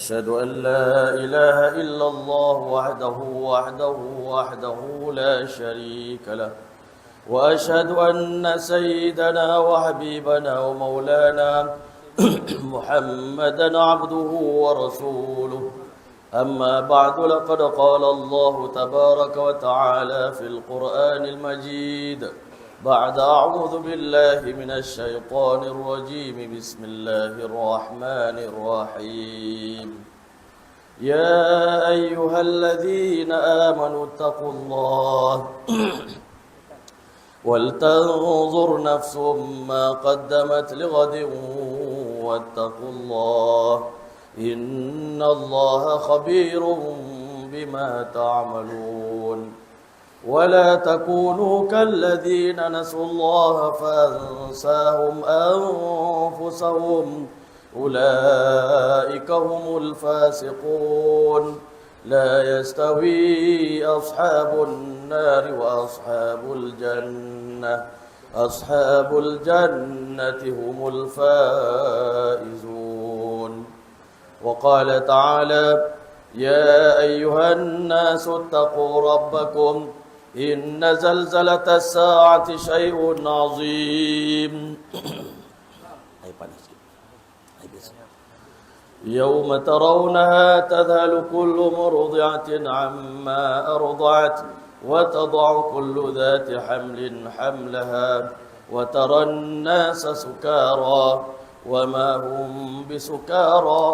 أشهد أن لا إله إلا الله وحده لا شريك له، وأشهد أن سيدنا وحبيبنا ومولانا محمدا عبده ورسوله. أما بعد، لقد قال الله تبارك وتعالى في القرآن المجيد بعد أعوذ بالله من الشيطان الرجيم. بسم الله الرحمن الرحيم. يا أيها الذين آمنوا اتقوا الله ولتنظر نفس ما قدمت لغد واتقوا الله إن الله خبير بما تعملون. ولا تكونوا كالذين نسوا الله فأنساهم أنفسهم أولئك هم الفاسقون. لا يستوي أصحاب النار وأصحاب الجنة، أصحاب الجنة هم الفائزون. وقال تعالى: يا أيها الناس اتقوا ربكم إن زلزلة الساعة شيء عظيم يوم ترونها تذهل كل مرضعة عما أرضعت وتضع كل ذات حمل حملها وترى الناس سكارى وما هم بسكارى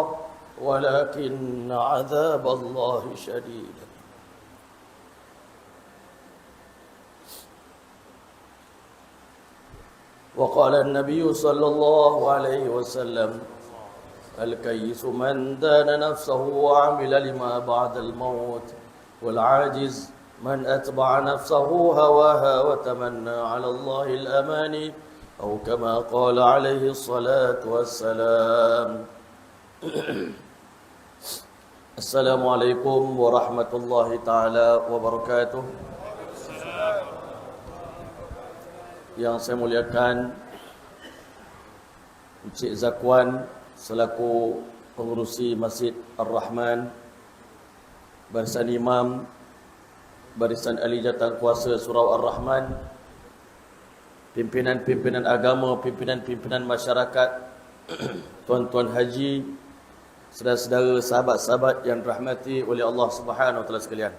ولكن عذاب الله شديد. وقال النبي صلى الله عليه وسلم: الكيس من دان نفسه وعمل لما بعد الموت، والعاجز من أتبع نفسه هواها وتمنى على الله الأماني، أو كما قال عليه الصلاة والسلام. Assalamualaikum warahmatullahi ta'ala wabarakatuh. Yang saya muliakan Encik Zakwan selaku pengurusi Masjid Ar-Rahman, Barisan Imam, Barisan Ahli Jawatan Kuasa Surau Ar-Rahman, pimpinan-pimpinan agama, pimpinan-pimpinan masyarakat, tuan-tuan haji, saudara-saudara, sahabat-sahabat yang dirahmati oleh Allah Subhanahu wa taala sekalian.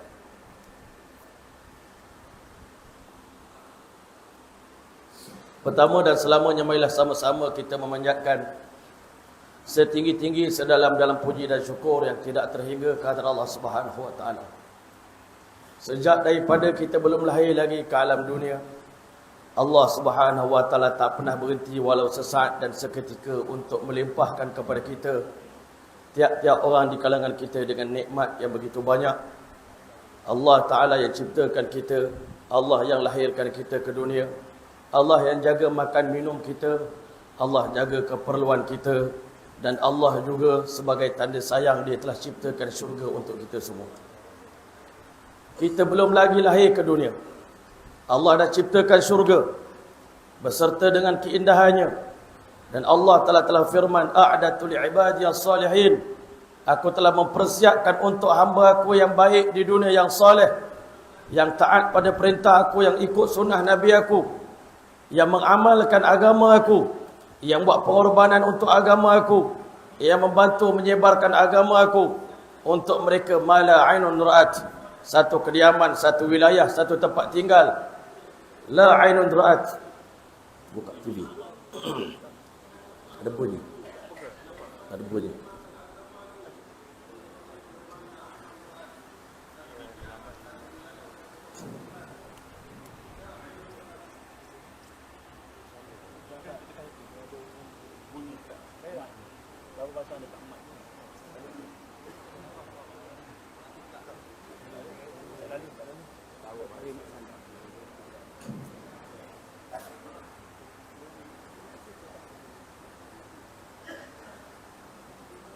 Pertama dan selamanya, marilah sama-sama kita memanjatkan setinggi-tinggi sedalam-dalam puji dan syukur yang tidak terhingga kehadrat Allah Subhanahu wa taala. Sejak daripada kita belum lahir lagi ke alam dunia, Allah Subhanahu wa taala tak pernah berhenti walau sesaat dan seketika untuk melimpahkan kepada kita, tiap-tiap orang di kalangan kita, dengan nikmat yang begitu banyak. Allah Ta'ala yang ciptakan kita, Allah yang lahirkan kita ke dunia, Allah yang jaga makan minum kita, Allah jaga keperluan kita, dan Allah juga sebagai tanda sayang Dia telah ciptakan syurga untuk kita semua. Kita belum lagi lahir ke dunia, Allah dah ciptakan syurga beserta dengan keindahannya. Dan Allah telah firman, a'datu li'ibadiyas salihin, aku telah mempersiapkan untuk hamba aku yang baik di dunia, yang soleh, yang taat pada perintah aku, yang ikut sunnah Nabi aku, yang mengamalkan agama aku, yang buat pengorbanan untuk agama aku, yang membantu menyebarkan agama aku untuk mereka. Mala ainun ra'at, satu kediaman, satu wilayah, satu tempat tinggal. La ainun ra'at. Buka TV. Ada bunyi. Ada bunyi.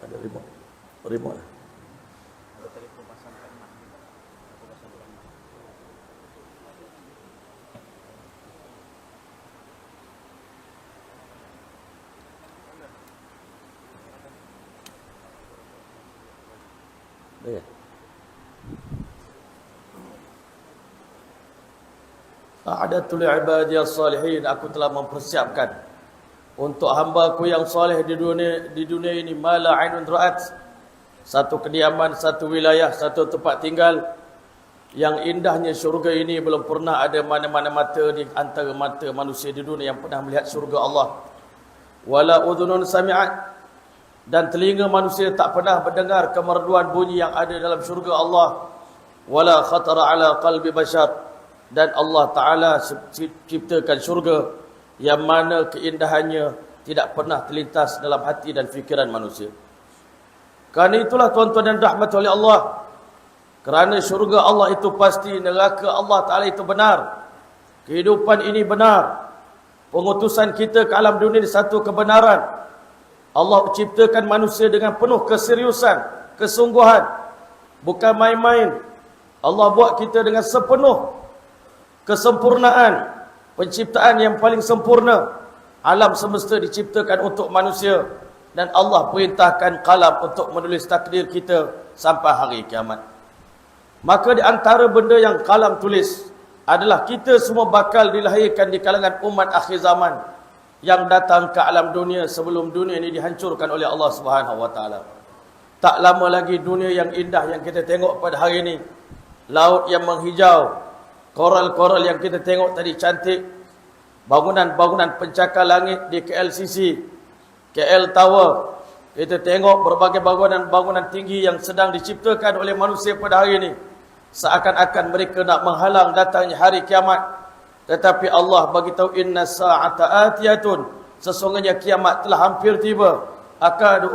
Ada remote lah. Ada telefon pasang kat mak. Aku pasang kat mak. Ya. A'adatul ibadiyas salihin, aku telah mempersiapkan untuk hamba-Ku yang soleh di dunia ini mala ainun ra'at, satu kediaman, satu wilayah, satu tempat tinggal yang indahnya syurga ini belum pernah ada mana-mana mata di antara mata manusia di dunia yang pernah melihat syurga Allah. Wala udhunun sami'at, dan telinga manusia tak pernah mendengar kemerduan bunyi yang ada dalam syurga Allah. Wala khatara ala qalbi bashar, dan Allah Ta'ala ciptakan syurga yang mana keindahannya tidak pernah terlintas dalam hati dan fikiran manusia. Kerana itulah tuan-tuan dan rahmat oleh Allah, kerana syurga Allah itu pasti, neraka Allah Ta'ala itu benar, kehidupan ini benar, pengutusan kita ke alam dunia ini satu kebenaran. Allah ciptakan manusia dengan penuh keseriusan, kesungguhan, bukan main-main. Allah buat kita dengan sepenuh kesempurnaan, penciptaan yang paling sempurna. Alam semesta diciptakan untuk manusia, dan Allah perintahkan kalam untuk menulis takdir kita sampai hari kiamat. Maka di antara benda yang kalam tulis adalah kita semua bakal dilahirkan di kalangan umat akhir zaman yang datang ke alam dunia sebelum dunia ini dihancurkan oleh Allah Subhanahu wa taala. Tak lama lagi dunia yang indah yang kita tengok pada hari ini, laut yang menghijau, koral-koral yang kita tengok tadi cantik, bangunan-bangunan pencakar langit di KLCC, KL Tower, kita tengok berbagai bangunan-bangunan tinggi yang sedang diciptakan oleh manusia pada hari ini, seakan-akan mereka nak menghalang datangnya hari kiamat. Tetapi Allah bagi tahu, inna sa'ata atiyatun, sesungguhnya kiamat telah hampir tiba. Akadu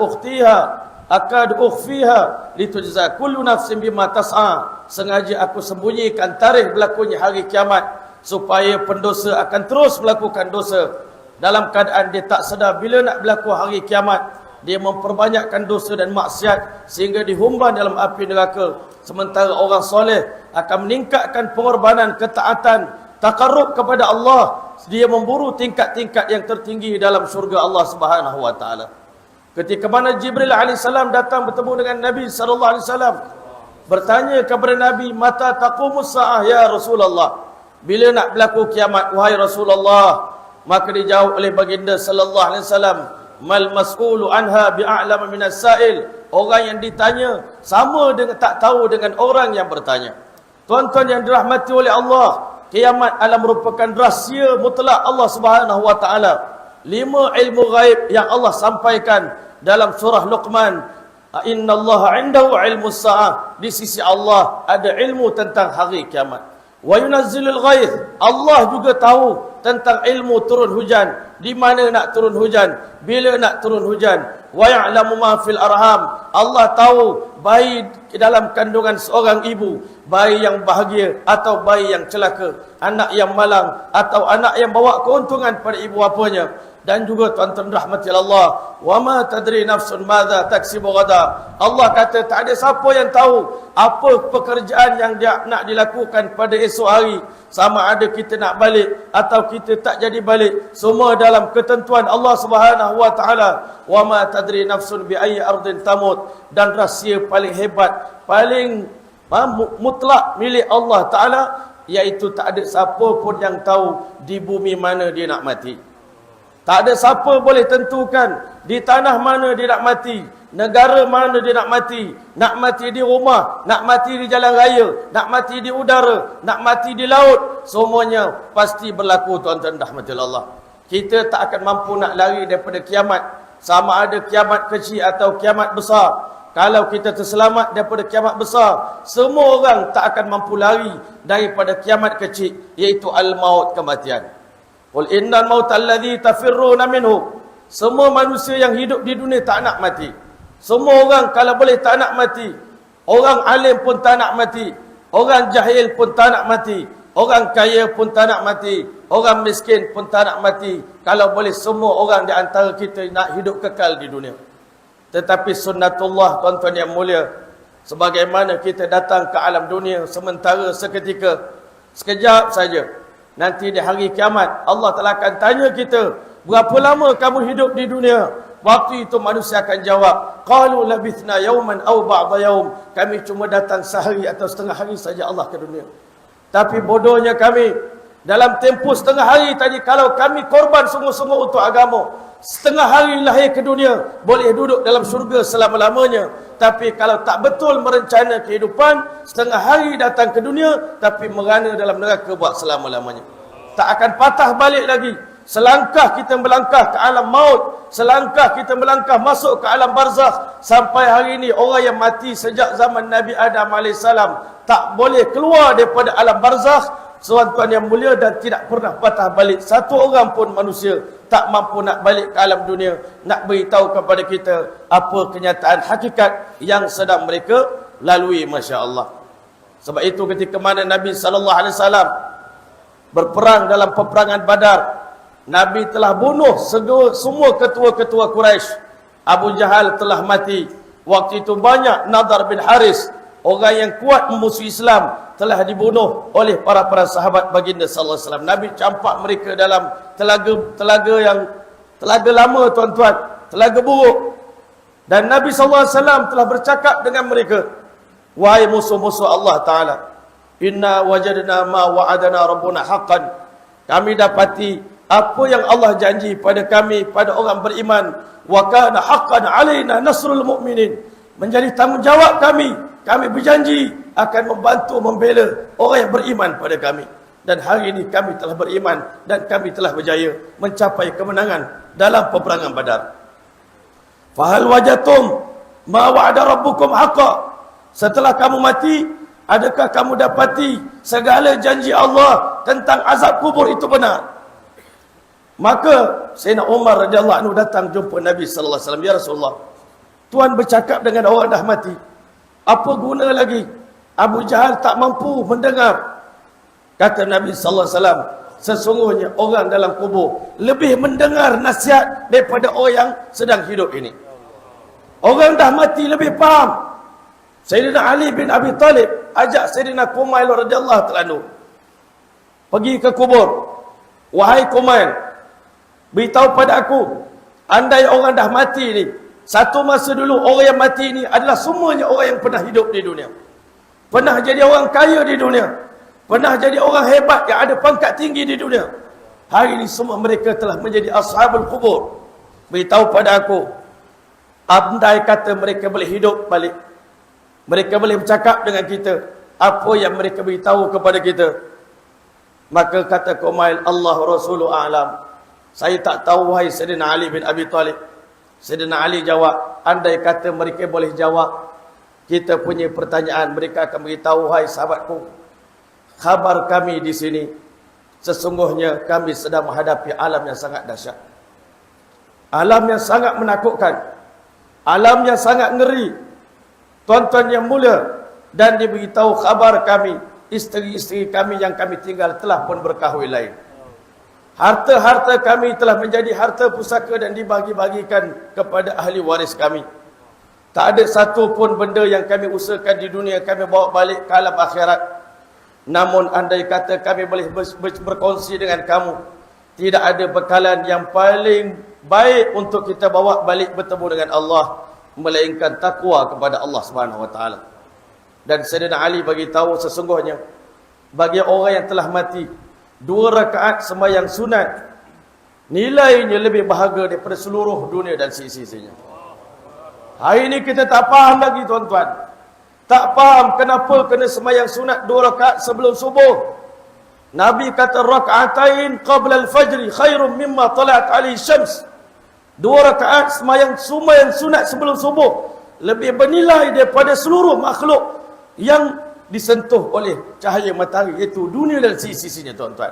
ukhfiha litujza kullu nafsin bima tas'a, sengaja aku sembunyikan tarikh berlakunya hari kiamat supaya pendosa akan terus melakukan dosa dalam keadaan dia tak sedar bila nak berlaku hari kiamat. Dia memperbanyakkan dosa dan maksiat sehingga dihumban dalam api neraka. Sementara orang soleh akan meningkatkan pengorbanan, ketaatan, takarrub kepada Allah. Dia memburu tingkat-tingkat yang tertinggi dalam syurga Allah Subhanahu wa taala. Ketika mana Jibril alaihissalam datang bertemu dengan Nabi sallallahu alaihi wasallam, bertanya kepada Nabi, mata taqumus saah ya Rasulullah, bila nak berlaku kiamat wahai Rasulullah? Maka dijawab oleh baginda sallallahu alaihi wasallam, mal mas'ulu anha bi'a'lama minas sa'il, orang yang ditanya sama dengan tak tahu dengan orang yang bertanya. Tuan-tuan yang dirahmati oleh Allah, kiamat adalah merupakan rahsia mutlak Allah Subhanahu wa taala. 5 ilmu ghaib yang Allah sampaikan dalam surah Luqman, innallaha 'indahu 'ilmus sa'ah, di sisi Allah ada ilmu tentang hari kiamat. Wa yunazzilul ghaith, Allah juga tahu tentang ilmu turun hujan, di mana nak turun hujan, bila nak turun hujan. Wa ya'lamu ma fil arham, Allah tahu bayi dalam kandungan seorang ibu, bayi yang bahagia atau bayi yang celaka, anak yang malang atau anak yang bawa keuntungan pada ibu bapanya. Dan juga tuan-tuan rahmati Allah, wa ma tadri nafsun madza taksibu ghada, Allah kata tak ada siapa yang tahu apa pekerjaan yang dia nak dilakukan pada esok hari, sama ada kita nak balik atau kita tak jadi balik, semua dalam ketentuan Allah Subhanahu wa taala. Wa ma tadri nafsun bi ayyi ardin tamut, dan rahsia paling hebat, paling mutlak milik Allah taala, iaitu tak ada siapa pun yang tahu di bumi mana dia nak mati. Tak ada siapa boleh tentukan di tanah mana dia nak mati, negara mana dia nak mati di rumah, nak mati di jalan raya, nak mati di udara, nak mati di laut, semuanya pasti berlaku tuan-tuan rahmatillah Allah. Kita tak akan mampu nak lari daripada kiamat, sama ada kiamat kecil atau kiamat besar. Kalau kita terselamat daripada kiamat besar, semua orang tak akan mampu lari daripada kiamat kecil, iaitu al-maut, kematian. Qul innal mauta alladhi tafirruna minhu, semua manusia yang hidup di dunia tak nak mati. Semua orang kalau boleh tak nak mati. Orang alim pun tak nak mati, orang jahil pun tak nak mati, orang kaya pun tak nak mati, orang miskin pun tak nak mati. Kalau boleh semua orang di antara kita nak hidup kekal di dunia. Tetapi sunnatullah tuan-tuan yang mulia, sebagaimana kita datang ke alam dunia sementara seketika, sekejap saja. Nanti di hari kiamat Allah telah akan tanya kita, berapa lama kamu hidup di dunia? Waktu itu manusia akan jawab, qalu labithna yawman aw ba'da yawm. Kami cuma datang sehari atau setengah hari saja Allah ke dunia. Tapi bodohnya kami, dalam tempoh setengah hari tadi, kalau kami korban sungguh-sungguh untuk agama, setengah hari lahir ke dunia, boleh duduk dalam syurga selama-lamanya. Tapi kalau tak betul merencana kehidupan, setengah hari datang ke dunia, tapi merana dalam neraka buat selama-lamanya. Tak akan patah balik lagi. Selangkah kita melangkah ke alam maut, selangkah kita melangkah masuk ke alam barzakh. Sampai hari ini orang yang mati sejak zaman Nabi Adam AS tak boleh keluar daripada alam barzakh, tuan-tuan yang mulia, dan tidak pernah patah balik. Satu orang pun manusia tak mampu nak balik ke alam dunia, nak beritahu kepada kita apa kenyataan hakikat yang sedang mereka lalui, Masya Allah. Sebab itu ketika mana Nabi SAW berperang dalam peperangan Badar, Nabi telah bunuh semua ketua-ketua Quraisy. Abu Jahal telah mati. Waktu itu banyak Nadar bin Haris, orang yang kuat memusuhi Islam, telah dibunuh oleh para sahabat baginda sallallahu alaihi wasallam. Nabi campak mereka dalam telaga lama, tuan-tuan, telaga buruk. Dan Nabi sallallahu alaihi wasallam telah bercakap dengan mereka, wahai musuh-musuh Allah Taala, inna wajadna ma wa'adana rabbuna haqqan. Kami dapati apa yang Allah janji pada kami, pada orang beriman. Wa kana haqqan alaina nasrul mu'minin. Menjadi tanggungjawab kami berjanji akan membantu membela orang yang beriman pada kami. Dan hari ini kami telah beriman dan kami telah berjaya mencapai kemenangan dalam peperangan Badar. Fahal wajatum ma wa'ada rabbukum haqqa. Setelah kamu mati, adakah kamu dapati segala janji Allah tentang azab kubur itu benar? Maka Sayyidina Umar radhiyallahu anhu datang jumpa Nabi sallallahu alaihi wasallam, ya Rasulullah, Tuan bercakap dengan orang dah mati, apa guna lagi? Abu Jahal tak mampu mendengar. Kata Nabi sallallahu alaihi wasallam, sesungguhnya orang dalam kubur lebih mendengar nasihat daripada orang yang sedang hidup ini. Orang dah mati lebih faham. Sayyidina Ali bin Abi Talib ajak Sayyidina Kumail radhiyallahu ta'ala anhu pergi ke kubur. Wahai Kumail, beritahu pada aku, andai orang dah mati ni, satu masa dulu orang yang mati ni adalah semuanya orang yang pernah hidup di dunia, pernah jadi orang kaya di dunia, pernah jadi orang hebat yang ada pangkat tinggi di dunia. Hari ini semua mereka telah menjadi ashabul kubur. Beritahu pada aku, andai kata mereka boleh hidup balik, mereka boleh bercakap dengan kita, apa yang mereka beritahu kepada kita? Maka kata Kumail, Allah Rasuluhu a'lam. Saya tak tahu, wahai Sayyidina Ali bin Abi Talib. Sayyidina Ali jawab, andai kata mereka boleh jawab kita punya pertanyaan, mereka akan beritahu, wahai sahabatku, khabar kami di sini, sesungguhnya kami sedang menghadapi alam yang sangat dahsyat, alam yang sangat menakutkan, alam yang sangat ngeri, tuan-tuan yang mulia. Dan diberitahu khabar kami, isteri-isteri kami yang kami tinggal telah pun berkahwin lain. Harta-harta kami telah menjadi harta pusaka dan dibagi-bagikan kepada ahli waris kami. Tak ada satu pun benda yang kami usahakan di dunia kami bawa balik ke alam akhirat. Namun andai kata kami boleh berkongsi dengan kamu, tidak ada bekalan yang paling baik untuk kita bawa balik bertemu dengan Allah, melainkan takwa kepada Allah Subhanahu wa taala. Dan Sayyidina Ali bagi tahu, sesungguhnya bagi orang yang telah mati, 2 rakaat sembahyang sunat nilainya lebih berharga daripada seluruh dunia dan sisi-sisinya. Hari ini kita tak faham lagi, tuan-tuan. Tak faham kenapa kena sembahyang sunat 2 rakaat sebelum subuh. Nabi kata rakaatain qabla al-fajr khairum mimma tala'at alaihi syams. 2 rakaat sembahyang sunat sebelum subuh lebih bernilai daripada seluruh makhluk yang disentuh oleh cahaya matahari, iaitu dunia dan sisi-sisinya, tuan-tuan.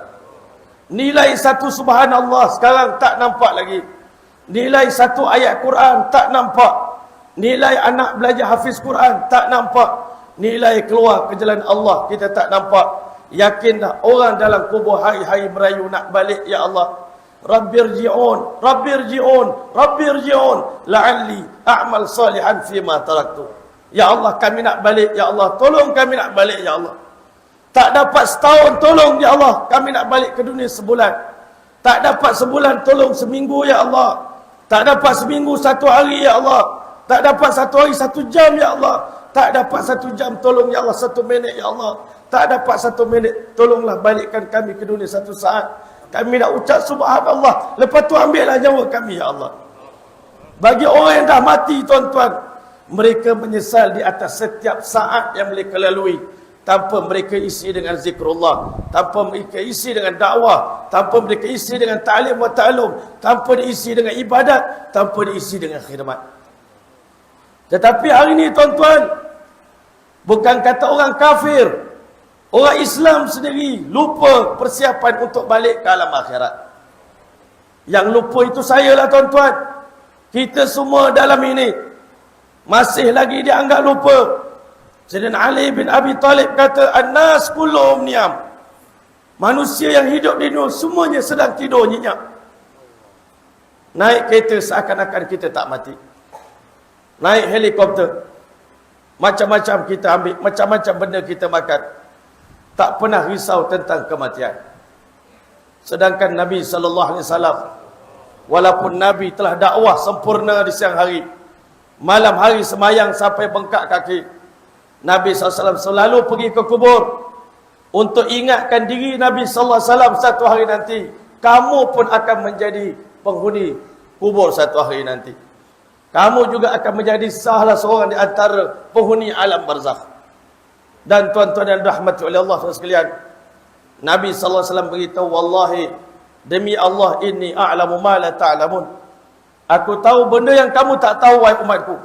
Nilai satu subhanallah sekarang tak nampak lagi. Nilai satu ayat Quran tak nampak. Nilai anak belajar hafiz Quran tak nampak. Nilai keluar ke jalan Allah kita tak nampak. Yakinlah orang dalam kubur hari-hari merayu nak balik, ya Allah, Rabbirji'un, Rabbirji'un, Rabbirji'un la'alli a'mal salihan fima taraktu. Ya Allah, kami nak balik, ya Allah, tolong kami nak balik, ya Allah. Tak dapat setahun, tolong ya Allah, kami nak balik ke dunia sebulan. Tak dapat sebulan, tolong seminggu ya Allah. Tak dapat seminggu satu hari ya Allah. Tak dapat satu hari satu jam ya Allah. Tak dapat satu jam, tolong ya Allah. 1 minit ya Allah. Tak dapat 1 minit, tolonglah balikkan kami ke dunia 1 saat. Kami nak ucap subhanallah, lepas tu ambillah nyawa kami ya Allah. Bagi orang yang dah mati tuan-tuan, mereka menyesal di atas setiap saat yang mereka lalui, tanpa mereka isi dengan zikrullah, tanpa mereka isi dengan dakwah, tanpa mereka isi dengan ta'lim wa ta'lum, tanpa diisi dengan ibadat, tanpa diisi dengan khidmat. Tetapi hari ini tuan-tuan, bukan kata orang kafir, orang Islam sendiri lupa persiapan untuk balik ke alam akhirat. Yang lupa itu saya lah tuan-tuan. Kita semua dalam ini masih lagi dianggap lupa. Sayyidina Ali bin Abi Talib kata, "An-nas kulluhum niyam." Manusia yang hidup di dunia semuanya sedang tidur nyenyak. Naik kereta seakan-akan kita tak mati. Naik helikopter, macam-macam kita ambil, macam-macam benda kita makan. Tak pernah risau tentang kematian. Sedangkan Nabi SAW, walaupun Nabi telah dakwah sempurna di siang hari, malam hari semayang sampai bengkak kaki, Nabi SAW selalu pergi ke kubur untuk ingatkan diri Nabi SAW, satu hari nanti kamu pun akan menjadi penghuni kubur satu hari nanti. Kamu juga akan menjadi salah seorang di antara penghuni alam barzakh. Dan tuan-tuan yang dirahmati oleh Allah sekalian, Nabi SAW beritahu, "Wallahi, demi Allah, inni a'lamu ma la ta'lamun." Aku tahu benda yang kamu tak tahu, wahai umatku.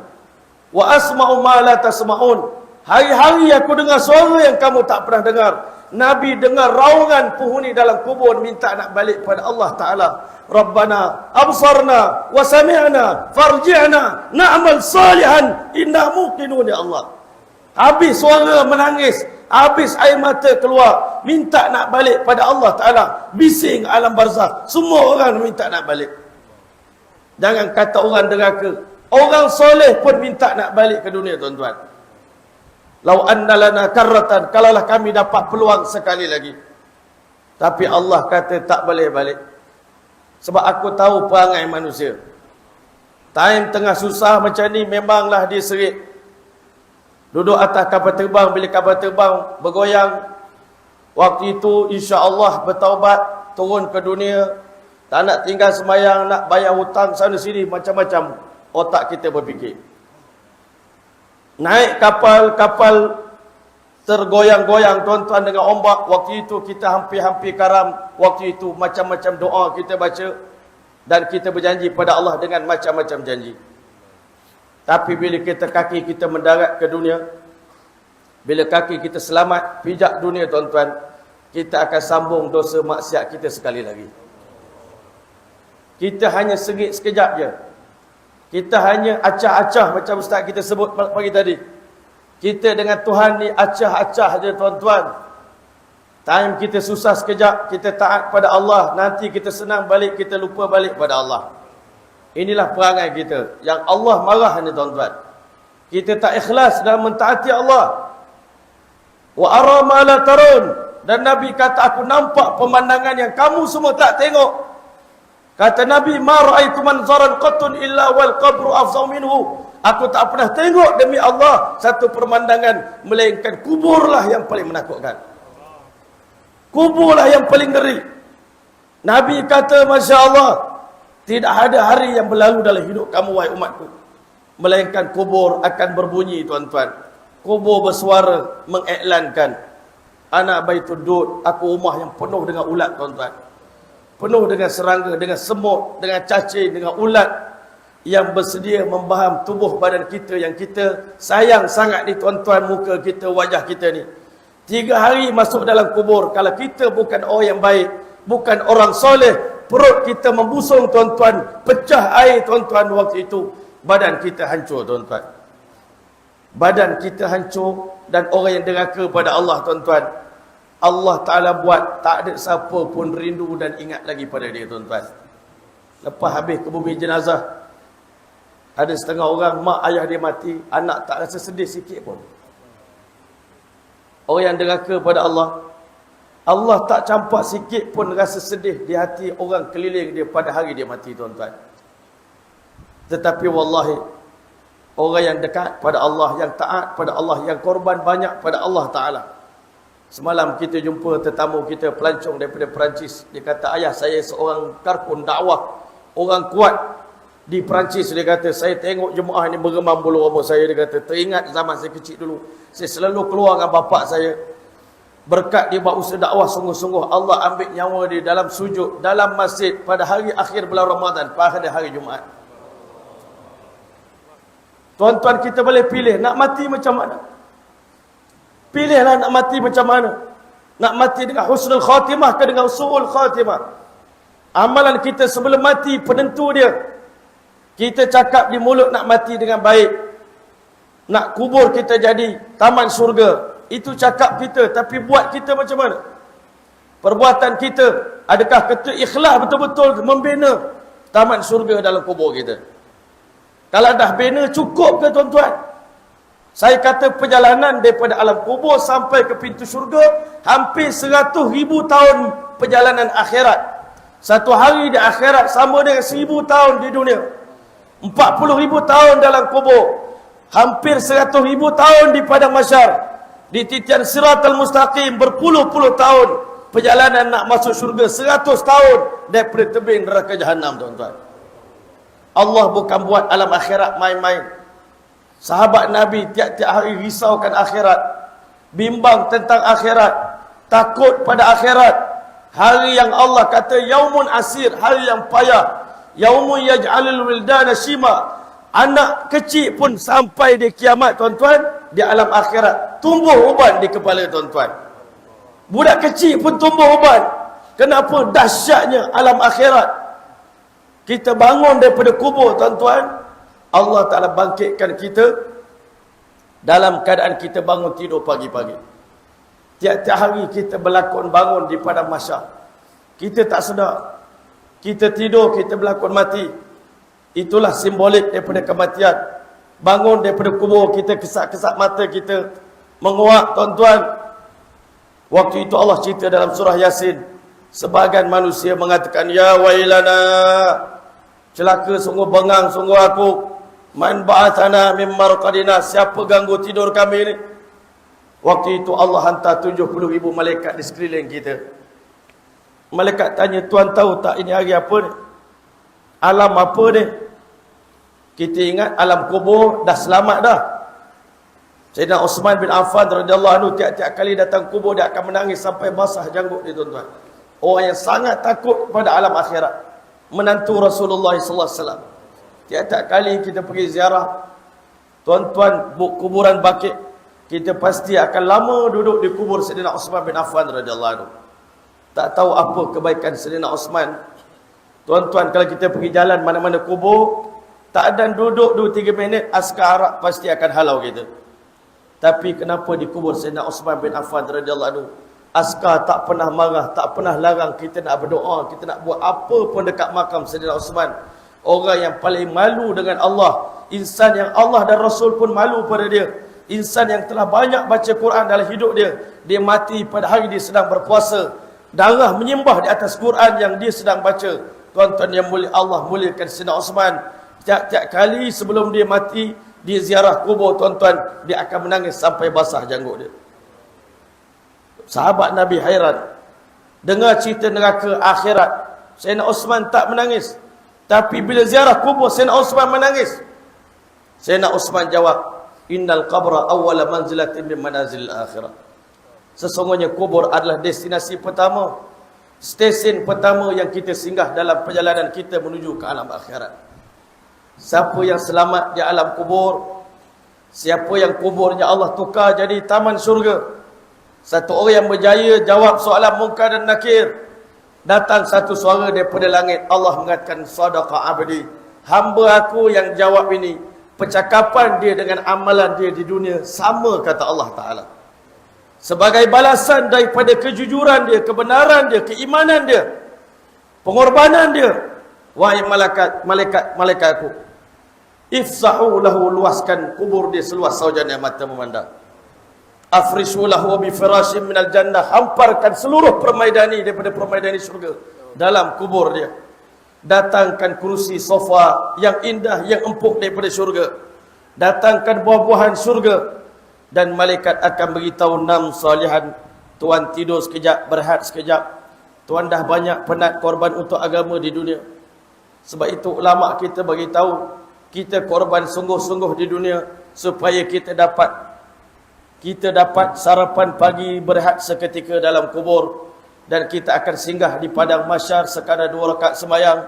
Wa asma'u ma la tasma'un. Hari-hari aku dengar suara yang kamu tak pernah dengar. Nabi dengar raungan penghuni dalam kubur minta nak balik pada Allah Ta'ala. Rabbana absarna wa sami'na farji'na na'mal salihan inna muqinun ya Allah. Habis suara menangis, habis air mata keluar, minta nak balik pada Allah Ta'ala. Bising alam barzakh, semua orang minta nak balik. Jangan kata orang deraka, orang soleh pun minta nak balik ke dunia tuan-tuan. Lau anna lana karratan, kalaulah kami dapat peluang sekali lagi. Tapi Allah kata tak boleh balik. Sebab aku tahu perangai manusia. Time tengah susah macam ni memanglah dia serit. Duduk atas kapal terbang, bila kapal terbang bergoyang, waktu itu insya-Allah bertaubat, turun ke dunia, tak nak tinggal semayang, nak bayar hutang sana sini, macam-macam otak kita berfikir. Naik kapal tergoyang-goyang tuan-tuan dengan ombak, waktu itu kita hampir-hampir karam, waktu itu macam-macam doa kita baca, dan kita berjanji pada Allah dengan macam-macam janji. Tapi bila kaki kita mendarat ke dunia, bila kaki kita selamat pijak dunia tuan-tuan, kita akan sambung dosa maksiat kita sekali lagi. Kita hanya sengit sekejap je. Kita hanya acah-acah macam ustaz kita sebut pagi tadi. Kita dengan Tuhan ni acah-acah je tuan-tuan. Time kita susah sekejap, kita taat pada Allah, nanti kita senang balik, kita lupa balik pada Allah. Inilah perangai kita yang Allah marah ni tuan-tuan. Kita tak ikhlas dalam mentaati Allah. Wa ara ma la tarun, dan Nabi kata, aku nampak pemandangan yang kamu semua tak tengok. Kata Nabi, ma ra'aitu manzaran qattun illa wal qabru afzau minhu. Aku tak pernah tengok demi Allah satu pemandangan melainkan kuburlah yang paling menakutkan. Kuburlah yang paling ngeri. Nabi kata, Masya Allah, tidak ada hari yang berlalu dalam hidup kamu, wahai umatku, melainkan kubur akan berbunyi tuan-tuan. Kubur bersuara mengiklankan, ana baitud dud, aku rumah yang penuh dengan ulat tuan-tuan. Penuh dengan serangga, dengan semut, dengan cacing, dengan ulat yang bersedia membaham tubuh badan kita yang kita sayang sangat ni tuan-tuan, muka kita, wajah kita ni. 3 hari masuk dalam kubur, kalau kita bukan orang yang baik, bukan orang soleh, perut kita membusung tuan-tuan, pecah air tuan-tuan, waktu itu badan kita hancur tuan-tuan. Badan kita hancur, dan orang yang deraka pada Allah tuan-tuan, Allah Ta'ala buat tak ada siapa pun rindu dan ingat lagi pada dia tuan-tuan. Lepas habis ke bumi jenazah, ada setengah orang mak ayah dia mati, anak tak rasa sedih sikit pun. Orang yang deraka pada Allah, Allah tak campak sikit pun rasa sedih di hati orang keliling dia pada hari dia mati tuan-tuan. Tetapi wallahi, orang yang dekat pada Allah, yang taat pada Allah, yang korban banyak pada Allah Ta'ala. Semalam kita jumpa tetamu kita, pelancong daripada Perancis. Dia kata, ayah saya seorang karkun dakwah, orang kuat di Perancis. Dia kata, saya tengok jemaah ni bergemam bulu rambut saya. Dia kata, teringat zaman saya kecil dulu, saya selalu keluar dengan bapak saya. Berkat dia buat usaha dakwah sungguh-sungguh, Allah ambil nyawa dia dalam sujud, dalam masjid pada hari akhir bulan Ramadan, pada hari Jumaat. Tuan-tuan, kita boleh pilih nak mati macam mana. Pilihlah nak mati macam mana. Nak mati dengan husnul khatimah ke dengan su'ul khatimah. Amalan kita sebelum mati penentu dia. Kita cakap di mulut nak mati dengan baik, nak kubur kita jadi taman surga, itu cakap kita. Tapi buat kita macam mana? Perbuatan kita, adakah kita ikhlas betul-betul membina taman surga dalam kubur kita? Kalau dah bina, cukup ke tuan-tuan? Saya kata perjalanan daripada alam kubur sampai ke pintu syurga hampir 100,000 tahun perjalanan akhirat. Satu hari di akhirat sama dengan 1000 tahun di dunia. 40,000 tahun dalam kubur, hampir 100,000 tahun di padang mahsyar. Di titian Siratal Mustaqim berpuluh-puluh tahun perjalanan nak masuk syurga, 100 tahun daripada tebing neraka Jahannam, tuan-tuan. Allah bukan buat alam akhirat main-main. Sahabat Nabi tiap-tiap hari risaukan akhirat, bimbang tentang akhirat, takut pada akhirat. Hari yang Allah kata yaumun asir, hari yang payah. Yaumun yaj'alul wildana shima. Anak kecil pun sampai di kiamat, tuan-tuan, di alam akhirat tumbuh uban di kepala, tuan-tuan. Budak kecil pun tumbuh uban. Kenapa? Dahsyatnya alam akhirat. Kita bangun daripada kubur, tuan-tuan, Allah Ta'ala bangkitkan kita dalam keadaan kita bangun tidur pagi-pagi. Tiap-tiap hari kita berlakon bangun di padang mahsyar. Kita tak sedar. Kita tidur, kita berlakon mati. Itulah simbolik daripada kematian. Bangun daripada kubur, kita kesat-kesat mata kita menguap, tuan-tuan. Waktu itu Allah cerita dalam surah Yasin, sebahagian manusia mengatakan, ya wailana, celaka sungguh, bengang sungguh aku. Man ba'athana min marqadina, siapa ganggu tidur kami ni? Waktu itu Allah hantar 70,000 malaikat di sekeliling kita. Malaikat tanya, tuan tahu tak ini hari apa ni? Alam apa ni? Kita ingat alam kubur dah selamat dah. Sayyidina Uthman bin Affan radhiyallahu anhu tiap-tiap kali datang kubur dia akan menangis sampai basah janggut dia, tuan-tuan. Orang yang sangat takut pada alam akhirat. Menantu Rasulullah sallallahu alaihi wasallam. Tiap-tiap kali kita pergi ziarah, tuan-tuan, kuburan Baqi', kita pasti akan lama duduk di kubur Sayyidina Uthman bin Affan radhiyallahu anhu. Tak tahu apa kebaikan Sayyidina Uthman. Tuan-tuan, kalau kita pergi jalan mana-mana kubur, tak ada duduk 2-3 minit, askar Arab pasti akan halau kita. Tapi kenapa di kubur Sayyidina Uthman bin Affan radhiyallahu anhu, askar tak pernah marah, tak pernah larang kita nak berdoa, kita nak buat apa pun dekat makam Sayyidina Uthman. Orang yang paling malu dengan Allah, insan yang Allah dan Rasul pun malu pada dia, insan yang telah banyak baca Quran dalam hidup dia, dia mati pada hari dia sedang berpuasa, darah menyembah di atas Quran yang dia sedang baca. Tuan-tuan yang mulia, Allah muliakan Sayyidina Uthman. Tiap-tiap kali sebelum dia mati, dia ziarah kubur, tuan-tuan, dia akan menangis sampai basah janggut dia. Sahabat Nabi hairan dengar cerita neraka akhirat. Sayyidina Uthman tak menangis, tapi bila ziarah kubur Sayyidina Uthman menangis. Sayyidina Uthman jawab, innal qabra awwala manzilatin min manazil akhirah. Sesungguhnya kubur adalah destinasi pertama, stesen pertama yang kita singgah dalam perjalanan kita menuju ke alam akhirat. Siapa yang selamat di alam kubur, siapa yang kuburnya Allah tukar jadi taman syurga, satu orang yang berjaya jawab soalan Munkar dan Nakir, datang satu suara daripada langit, Allah mengatakan, sadaqa abdi, hamba aku yang jawab ini, percakapan dia dengan amalan dia di dunia sama, kata Allah Ta'ala. Sebagai balasan daripada kejujuran dia, kebenaran dia, keimanan dia, pengorbanan dia, wahai malaikat aku, ifsahu lahu, luaskan kubur dia seluas saujan yang mata memandang. Afrishu lahu bi firashin minal jannah, hamparkan seluruh permaidani daripada permaidani syurga dalam kubur dia. Datangkan kursi sofa yang indah, yang empuk daripada syurga. Datangkan buah-buahan syurga. Dan malaikat akan beritahu 6 salihan, tuan tidur sekejap, berehat sekejap. Tuan dah banyak penat korban untuk agama di dunia. Sebab itu ulama kita beritahu, kita korban sungguh-sungguh di dunia supaya kita dapat sarapan pagi, berehat seketika dalam kubur, dan kita akan singgah di padang mahsyar sekadar 2 rakaat sembahyang,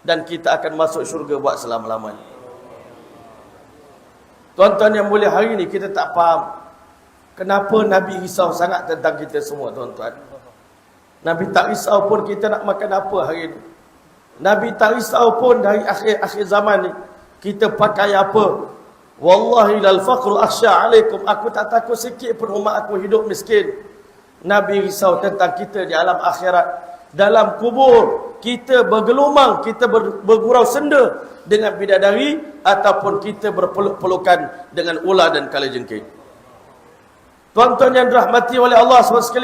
dan kita akan masuk syurga buat selama-lamanya. Tuan-tuan yang mulia, hari ini kita tak faham kenapa Nabi risau sangat tentang kita semua, tuan-tuan. Nabi tak risau pun kita nak makan apa hari ini. Nabi tak risau pun dari akhir zaman ni kita pakai apa. Wallahi lal faqru akhsha alaikum. Aku tak takut sikit pun umat aku hidup miskin. Nabi risau tentang kita di alam akhirat. Dalam kubur kita bergelumang, kita bergurau senda dengan bidadari, ataupun kita berpeluk-pelukan dengan ular dan kalajengking. Tuan-tuan yang dirahmati oleh Allah SWT,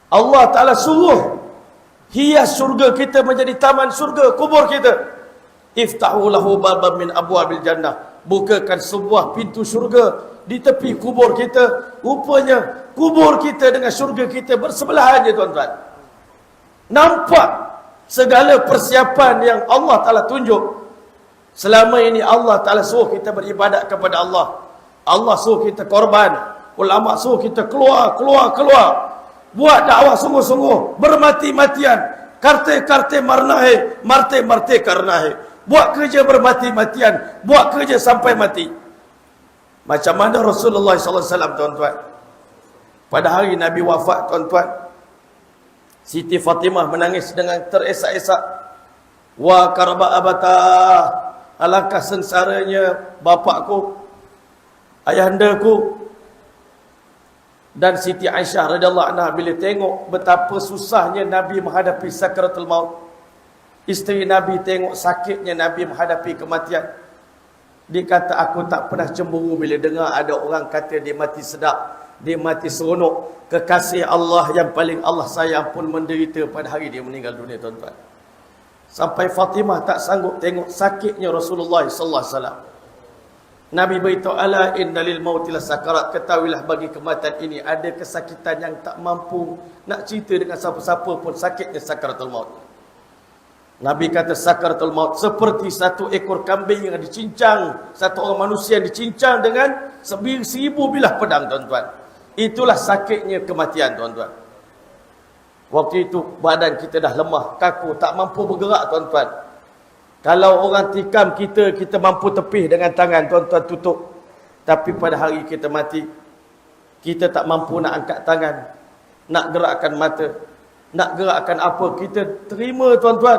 Allah Ta'ala suruh hias syurga kita menjadi taman syurga kubur kita. Iftahu lahu baban min abwabil jannah. Bukakan sebuah pintu syurga di tepi kubur kita. Rupanya kubur kita dengan syurga kita bersebelahan je, tuan-tuan. Nampak segala persiapan yang Allah Ta'ala tunjuk. Selama ini Allah Ta'ala suruh kita beribadat kepada Allah. Allah suruh kita korban. Ulama suruh kita keluar. Buat dakwah sungguh-sungguh, bermati-matian. Karte-karte marnahe, marte-marte karnahe. Buat kerja bermati-matian, buat kerja sampai mati. Macam mana Rasulullah SAW, tuan-tuan. Pada hari Nabi wafat, tuan-tuan, Siti Fatimah menangis dengan teresak-esak. Wa karba abatah, alangkah sengsaranya bapakku, ayahandaku. Dan Siti Aisyah radhiyallahu anha bila tengok betapa susahnya Nabi menghadapi sakaratul maut, isteri Nabi tengok sakitnya Nabi menghadapi kematian, dia kata, aku tak pernah cemburu bila dengar ada orang kata dia mati sedap, dia mati seronok. Kekasih Allah yang paling Allah sayang pun menderita pada hari dia meninggal dunia, tuan-tuan. Sampai Fatimah tak sanggup tengok sakitnya Rasulullah sallallahu alaihi wasallam. Nabi beritahu, ala innalil mautila sakarat, ketahuilah bagi kematian ini ada kesakitan yang tak mampu nak cerita dengan siapa-siapa pun, sakitnya sakaratul maut. Nabi kata sakaratul maut seperti satu ekor kambing yang dicincang, satu orang manusia yang dicincang dengan 1000 bilah pedang, tuan-tuan. Itulah sakitnya kematian, tuan-tuan. Waktu itu badan kita dah lemah, kaku, tak mampu bergerak, tuan-tuan. Kalau orang tikam kita, kita mampu tepih dengan tangan, tuan-tuan, tutup. Tapi pada hari kita mati, kita tak mampu nak angkat tangan, nak gerakkan mata, nak gerakkan apa, kita terima, tuan-tuan.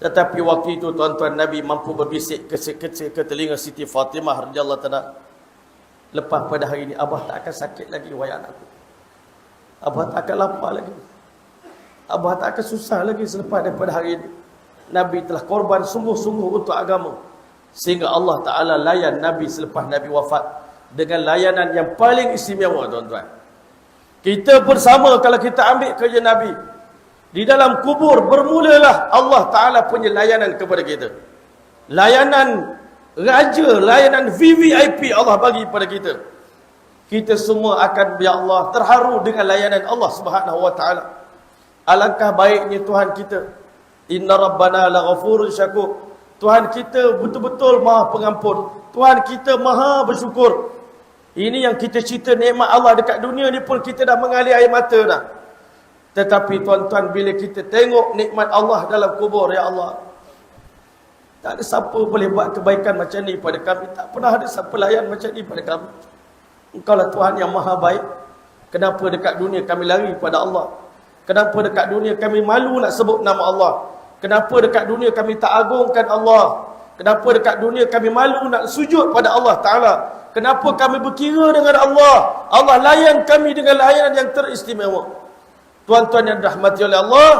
Tetapi waktu itu, tuan-tuan, Nabi mampu berbisik kecil-kecil ke telinga Siti Fatimah radhiyallahu ta'ala, lepas pada hari ini, Abah tak akan sakit lagi, wahai anakku. Abah tak akan lapar lagi. Abah tak akan susah lagi selepas daripada hari ini. Nabi telah korban sungguh-sungguh untuk agama. Sehingga Allah Ta'ala layan Nabi selepas Nabi wafat dengan layanan yang paling istimewa, tuan-tuan. Kita bersama kalau kita ambil kerja Nabi. Di dalam kubur bermulalah Allah Ta'ala punya layanan kepada kita. Layanan raja, layanan VVIP Allah bagi pada kita. Kita semua akan, ya Allah, terharu dengan layanan Allah Subhanahu Wa Ta'ala. Alangkah baiknya Tuhan kita. Inna Rabbana laghafurun syakur. Tuhan kita betul-betul maha pengampun. Tuhan kita maha bersyukur. Ini yang kita cerita nikmat Allah dekat dunia ni pun kita dah mengalir air mata dah. Tetapi tuan-tuan, bila kita tengok nikmat Allah dalam kubur, ya Allah, tak ada siapa boleh buat kebaikan macam ni pada kami. Tak pernah ada siapa layan macam ni pada kami. Engkau lah Tuhan yang maha baik. Kenapa dekat dunia kami lari pada Allah? Kenapa dekat dunia kami malu nak sebut nama Allah? Kenapa dekat dunia kami tak agungkan Allah? Kenapa dekat dunia kami malu nak sujud pada Allah Ta'ala? Kenapa kami berkira dengan Allah? Allah layan kami dengan layanan yang teristimewa. Tuan-tuan yang dirahmati oleh Allah,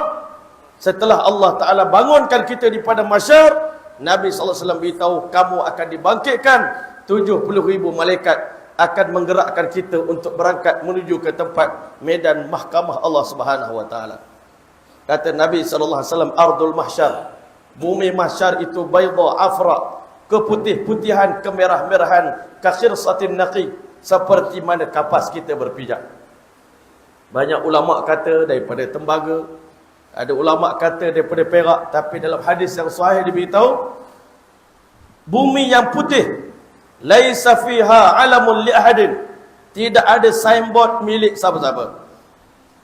setelah Allah Ta'ala bangunkan kita di padang mahsyar, Nabi SAW beritahu, kamu akan dibangkitkan, 70,000 malaikat akan menggerakkan kita untuk berangkat menuju ke tempat medan mahkamah Allah Subhanahu Wa Ta'ala. Kata Nabi SAW, ardul mahsyar, bumi mahsyar itu bayda afra, keputih-putihan, kemerah-merahan, kakhirsatin naqi, seperti mana kapas kita berpijak. Banyak ulama kata daripada tembaga, ada ulama kata daripada perak, tapi dalam hadis yang sahih diberitahu, bumi yang putih, laisa fiha alamun li ahadin, tidak ada signboard milik siapa-siapa.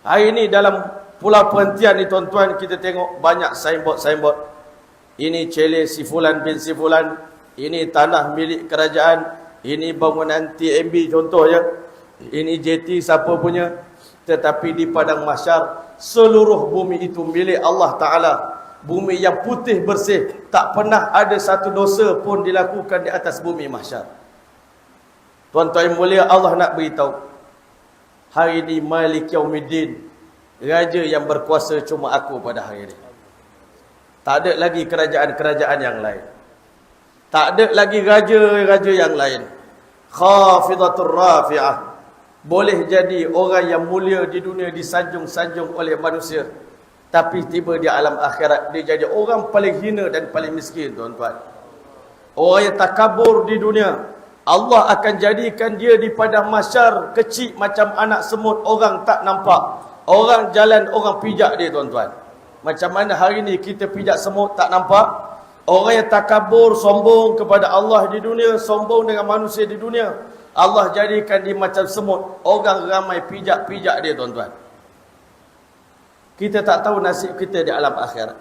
Hari ini dalam Pulau Perhentian ni tuan-tuan, kita tengok banyak signboard. Ini cele si fulan bin si fulan, ini tanah milik kerajaan, ini bangunan TMB contohnya, ini JT siapa punya. Tetapi di padang mahsyar, seluruh bumi itu milik Allah Ta'ala. Bumi yang putih bersih, tak pernah ada satu dosa pun dilakukan di atas bumi mahsyar. Tuan-tuan yang mulia, Allah nak beritahu, hari ini Malik Yaumiddin, raja yang berkuasa cuma aku pada hari ini. Tak ada lagi kerajaan-kerajaan yang lain. Tak ada lagi raja-raja yang lain. Khafidatur rafi'ah. Boleh jadi orang yang mulia di dunia disanjung-sanjung oleh manusia, tapi tiba di alam akhirat dia jadi orang paling hina dan paling miskin, tuan-tuan. Orang yang takabur di dunia, Allah akan jadikan dia di padang mahsyar kecil macam anak semut, orang tak nampak. Orang jalan, orang pijak dia, tuan-tuan. Macam mana hari ni kita pijak semut tak nampak? Orang yang takabur, sombong kepada Allah di dunia, sombong dengan manusia di dunia, Allah jadikan dia macam semut. Orang ramai pijak-pijak dia, tuan-tuan. Kita tak tahu nasib kita di alam akhirat.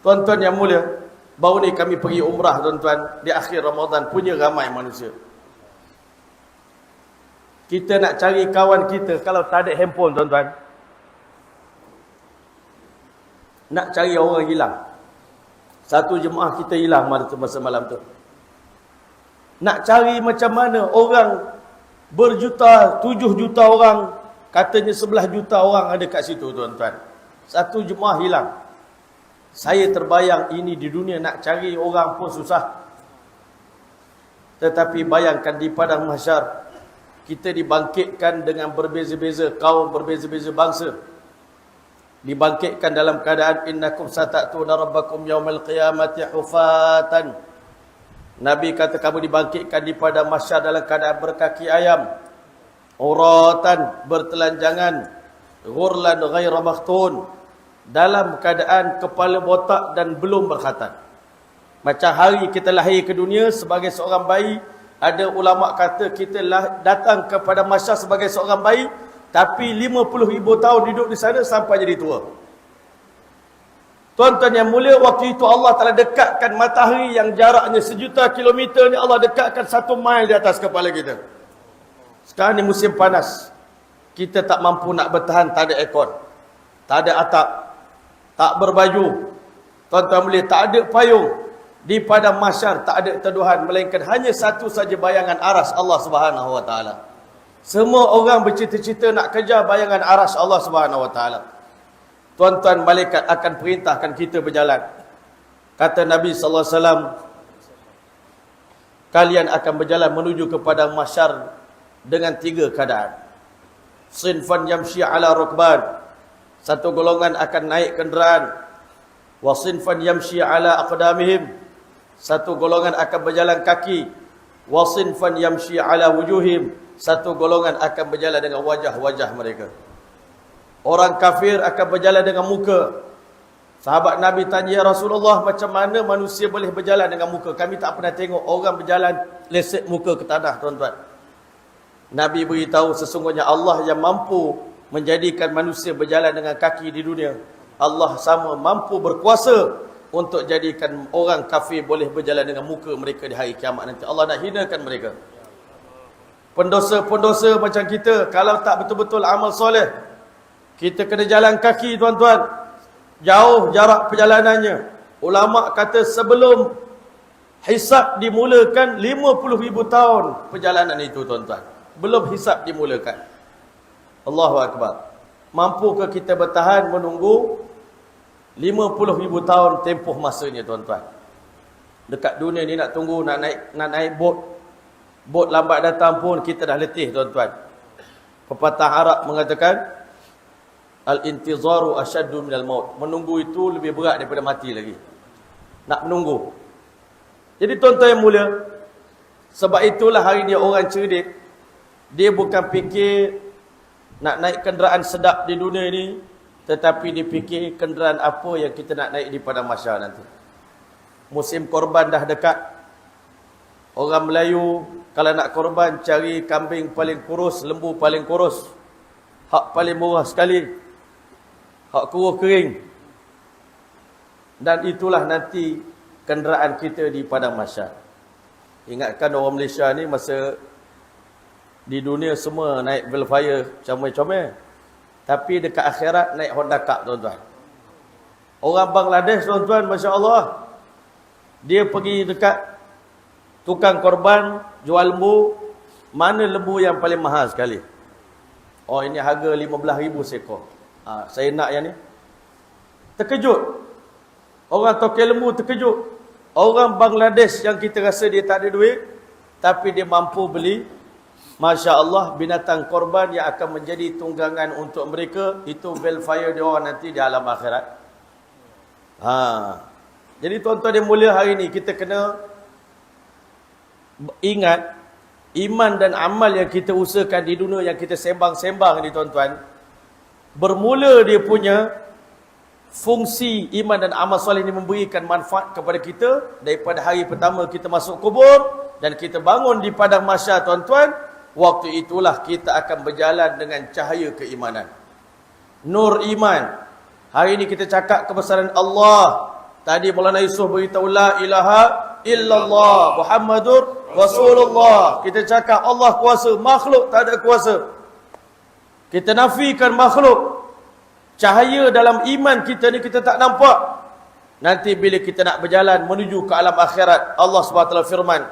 Tuan-tuan yang mulia, baru ni kami pergi umrah, tuan-tuan, di akhir Ramadan, punya ramai manusia. Kita nak cari kawan kita, kalau tak ada handphone, tuan-tuan, nak cari orang hilang. Satu jemaah kita hilang masa malam tu. Nak cari macam mana orang berjuta, 7 juta orang, katanya 11 juta orang ada kat situ, tuan-tuan. Satu jemaah hilang. Saya terbayang ini di dunia nak cari orang pun susah. Tetapi bayangkan di padang mahsyar, kita dibangkitkan dengan berbeza-beza kaum, berbeza-beza bangsa. Dibangkitkan dalam keadaan innakum satatuna rabbakum yaumal qiyamati hufatan. Nabi kata kamu dibangkitkan di padang mahsyar dalam keadaan berkaki ayam, uratan, bertelanjangan, ghurlan ghaira makhtun, dalam keadaan kepala botak dan belum berkhatan. Macam hari kita lahir ke dunia sebagai seorang bayi, ada ulama kata kita datang kepada mahsyar sebagai seorang bayi, tapi 50,000 tahun duduk di sana sampai jadi tua. Tuan-tuan yang mulia, waktu itu Allah telah dekatkan matahari yang jaraknya 1,000,000 kilometer ni, Allah dekatkan 1 mile di atas kepala kita. Sekarang ni musim panas, kita tak mampu nak bertahan, tak ada aircon, tak ada atap, tak berbaju. Tuan-tuan boleh, tak ada payung. Di padang mahsyar tak ada teduhan, melainkan hanya satu saja bayangan aras Allah Subhanahu wa taala. Semua orang bercita-cita nak kejar bayangan aras Allah Subhanahu wa taala. Tuan-tuan, malaikat akan perintahkan kita berjalan. Kata Nabi sallallahu alaihi wasallam, kalian akan berjalan menuju ke padang mahsyar dengan 3 keadaan. Sinfan yamshi ala rukban, satu golongan akan naik kenderaan. Wa sinfan yamshi ala aqdamihim, satu golongan akan berjalan kaki. Wa sinfan yamshi ala wujuhim, satu golongan akan berjalan dengan wajah-wajah mereka. Orang kafir akan berjalan dengan muka. Sahabat Nabi tanya, ya Rasulullah, macam mana manusia boleh berjalan dengan muka? Kami tak pernah tengok orang berjalan lesek muka ke tanah, tuan-tuan. Nabi beritahu, sesungguhnya Allah yang mampu menjadikan manusia berjalan dengan kaki di dunia, Allah sama mampu berkuasa untuk jadikan orang kafir boleh berjalan dengan muka mereka di hari kiamat nanti. Allah nak hinakan mereka. Pendosa-pendosa macam kita, kalau tak betul-betul amal soleh, kita kena jalan kaki, tuan-tuan. Jauh jarak perjalanannya. Ulama kata sebelum hisab dimulakan 50,000 tahun perjalanan itu, tuan-tuan. Belum hisab dimulakan. Allahu Akbar. Mampukah kita bertahan menunggu 50,000 tahun tempoh masanya, tuan-tuan? Dekat dunia ni nak tunggu, nak naik bot. Bot lambat datang pun kita dah letih, tuan-tuan. Pepatah Arab mengatakan, Al-intizaru asyaddu minal maut. Menunggu itu lebih berat daripada mati lagi. Nak menunggu. Jadi tuan-tuan yang mulia, sebab itulah hari ni orang cerdik, dia bukan fikir nak naik kenderaan sedap di dunia ni, tetapi dia fikir kenderaan apa yang kita nak naik di padang mahsyar nanti. Musim korban dah dekat. Orang Melayu kalau nak korban cari kambing paling kurus, lembu paling kurus. Hak paling murah sekali. Hak kuruh kering. Dan itulah nanti kenderaan kita di padang mahsyar. Ingatkan orang Malaysia ni masa di dunia semua naik Velfire comel-comel. Tapi dekat akhirat naik Honda Cup, tuan-tuan. Orang Bangladesh, tuan-tuan, Masya Allah, dia pergi dekat tukang korban, jual lembu. Mana lembu yang paling mahal sekali? Oh, ini harga 15,000 seekor. Saya nak yang ni. Terkejut. Orang tokel lembu terkejut. Orang Bangladesh yang kita rasa dia tak ada duit, tapi dia mampu beli, Masya Allah, binatang korban yang akan menjadi tunggangan untuk mereka. Itu Velfire dia orang nanti di alam akhirat. Jadi tuan-tuan yang mulia, hari ni kita kena ingat, iman dan amal yang kita usahakan di dunia, yang kita sembang-sembang ni tuan-tuan, bermula dia punya fungsi iman dan amal soleh ini memberikan manfaat kepada kita daripada hari pertama kita masuk kubur dan kita bangun di padang mahsyar, tuan-tuan. Waktu itulah kita akan berjalan dengan cahaya keimanan, nur iman. Hari ini kita cakap kebesaran Allah. Tadi Maulana Yusuf beritahu la ilaha illallah Muhammadur Rasulullah. Kita cakap Allah kuasa, makhluk tak ada kuasa. Kita nafikan makhluk. Cahaya dalam iman kita ni kita tak nampak. Nanti bila kita nak berjalan menuju ke alam akhirat, Allah SWT firman,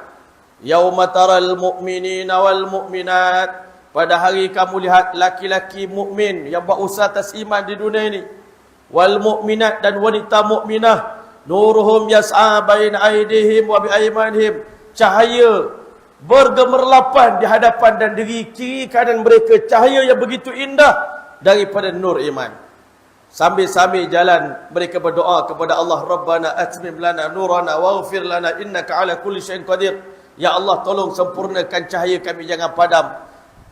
yauma taral mu'minina wal mu'minat, pada hari kamu lihat laki-laki mukmin yang buat usaha atas iman di dunia ini, wal mu'minat, dan wanita mukminah, nuruhum yas'a baina aydihim wa bi aymanihim, cahaya bergemerlapan di hadapan dan diri kiri kanan mereka, cahaya yang begitu indah daripada nur iman. Sambil-sambil jalan mereka berdoa kepada Allah, Rabbana atmim lana nurana waghfir lana innaka ala kulli syai'in qadir. Ya Allah, tolong sempurnakan cahaya kami, jangan padam.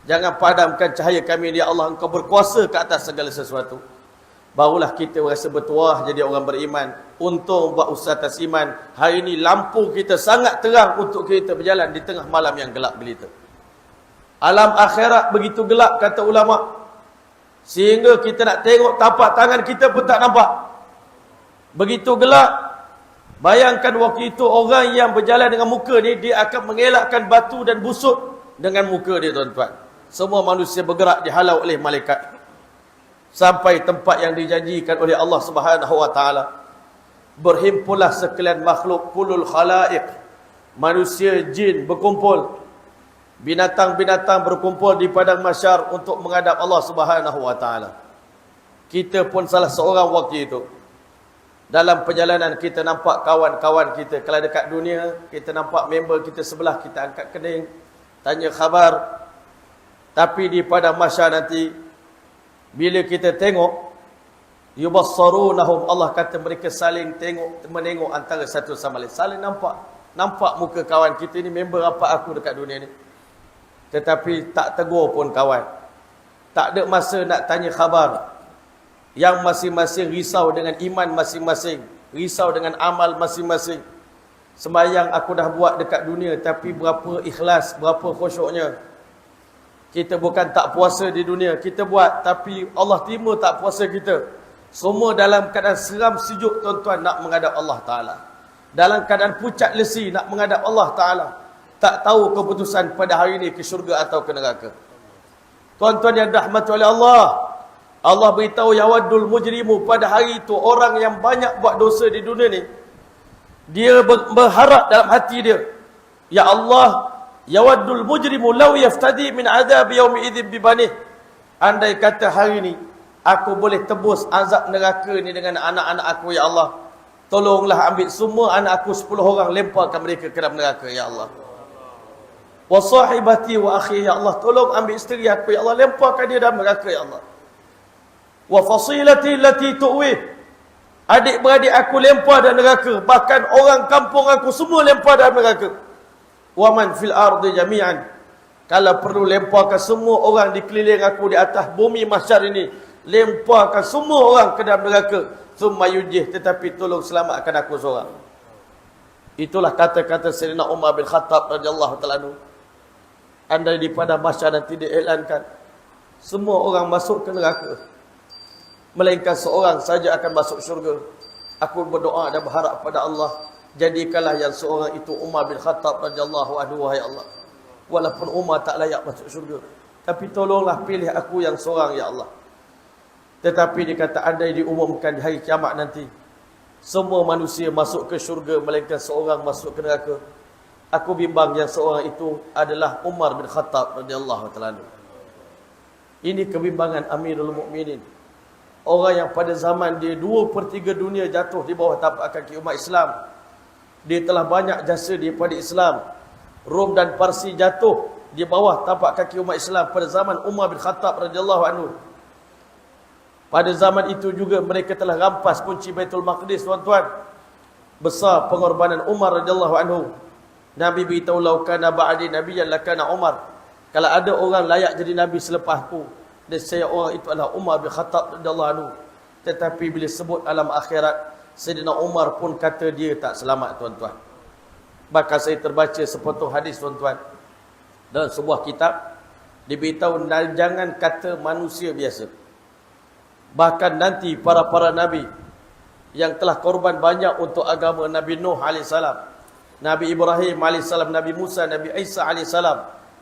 Jangan padamkan cahaya kami, ya Allah, Engkau berkuasa ke atas segala sesuatu. Barulah kita rasa bertuah jadi orang beriman. Untung buat usaha atas iman. Hari ini lampu kita sangat terang untuk kita berjalan di tengah malam yang gelap gelita. Alam akhirat begitu gelap, kata ulama, sehingga kita nak tengok tapak tangan kita pun tak nampak. Begitu gelap. Bayangkan waktu itu orang yang berjalan dengan muka ni, dia akan mengelakkan batu dan busuk dengan muka dia, tuan-tuan. Semua manusia bergerak dihalau oleh malaikat sampai tempat yang dijanjikan oleh Allah Subhanahu wa taala. Berhimpunlah sekalian makhluk, kulul khalaiq, manusia, jin berkumpul, binatang-binatang berkumpul di padang mahsyar untuk menghadap Allah Subhanahu wa taala. Kita pun salah seorang waktu itu. Dalam perjalanan kita nampak kawan-kawan kita. Kalau dekat dunia, kita nampak member kita sebelah, kita angkat kening, tanya khabar. Tapi di padang mahsyar nanti, bila kita tengok, yubassarunahum, Allah kata mereka saling menengok antara satu sama lain. Saling nampak. Nampak muka kawan kita ni, member apa aku dekat dunia ni. Tetapi tak tegur pun kawan. Tak ada masa nak tanya khabar. Yang masing-masing risau dengan iman masing-masing, risau dengan amal masing-masing. Sembahyang aku dah buat dekat dunia, tapi berapa ikhlas, berapa khusyuknya. Kita bukan tak puasa di dunia, kita buat, tapi Allah terima tak puasa kita. Semua dalam keadaan seram sejuk, tuan-tuan, nak menghadap Allah Ta'ala. Dalam keadaan pucat lesi, nak menghadap Allah Ta'ala. Tak tahu keputusan pada hari ini ke syurga atau ke neraka. Tuan-tuan yang dirahmati oleh Allah, Allah beritahu yawaddul mujrimu, pada hari itu orang yang banyak buat dosa di dunia ni, dia berharap dalam hati dia, ya Allah, yawaddul mujrimu law yaftadi min adab yaumi idzin bibanih. Andai kata hari ni aku boleh tebus azab neraka ni dengan anak-anak aku, ya Allah, tolonglah ambil semua anak aku 10 orang, lemparkan mereka ke dalam neraka, ya Allah. Wa sahibati wa akhi, ya Allah, tolong ambil isteri aku, ya Allah, lemparkan dia dalam neraka, ya Allah. Wa fasilati allati tu'wi. Adik-beradik aku lempar dalam neraka, bahkan orang kampung aku semua lempar dalam neraka. Wa man fil ardi jami'an. Kalau perlu lemparkan semua orang di keliling aku di atas bumi mahsyar ini, lemparkan semua orang ke dalam neraka. Thumma yujih, tetapi tolong selamatkan aku seorang. Itulah kata-kata Sayyidina Umar bin Khattab radhiyallahu ta'ala anhu. Andai di pada mahsyar nanti diiklankan, semua orang masuk ke neraka, melainkan seorang saja akan masuk syurga. Aku berdoa dan berharap pada Allah, jadikanlah yang seorang itu Umar bin Khattab radhiyallahu anhu, wahai Allah. Walaupun Umar tak layak masuk syurga, tapi tolonglah pilih aku yang seorang, ya Allah. Tetapi dikata andai diumumkan di hari kiamat nanti, semua manusia masuk ke syurga, melainkan seorang masuk ke neraka, aku bimbang yang seorang itu adalah Umar bin Khattab radhiyallahu ta'ala anhu. Ini kebimbangan Amirul Mukminin. Orang yang pada zaman dia 2/3 dunia jatuh di bawah tapak kaki umat Islam. Dia telah banyak jasa daripada Islam. Rom dan Parsi jatuh di bawah tapak kaki umat Islam pada zaman Umar bin Khattab radhiyallahu anhu. Pada zaman itu juga mereka telah rampas kunci Baitul Maqdis, tuan-tuan. Besar pengorbanan Umar radhiyallahu anhu. Nabi beritahu, "Lau kana ba'di nabiyyan lakana Umar." Kalau ada orang layak jadi nabi selepasku, dan saya orang itu adalah Umar bin Khattab radhiyallahu anhu. Tetapi bila sebut alam akhirat, Sayyidina Umar pun kata dia tak selamat, tuan-tuan. Bahkan saya terbaca sepotong hadis, tuan-tuan, dalam sebuah kitab diberitahu jangan kata manusia biasa. Bahkan nanti para nabi yang telah korban banyak untuk agama, Nabi Nuh AS, Nabi Ibrahim AS, Nabi Musa, Nabi Isa AS,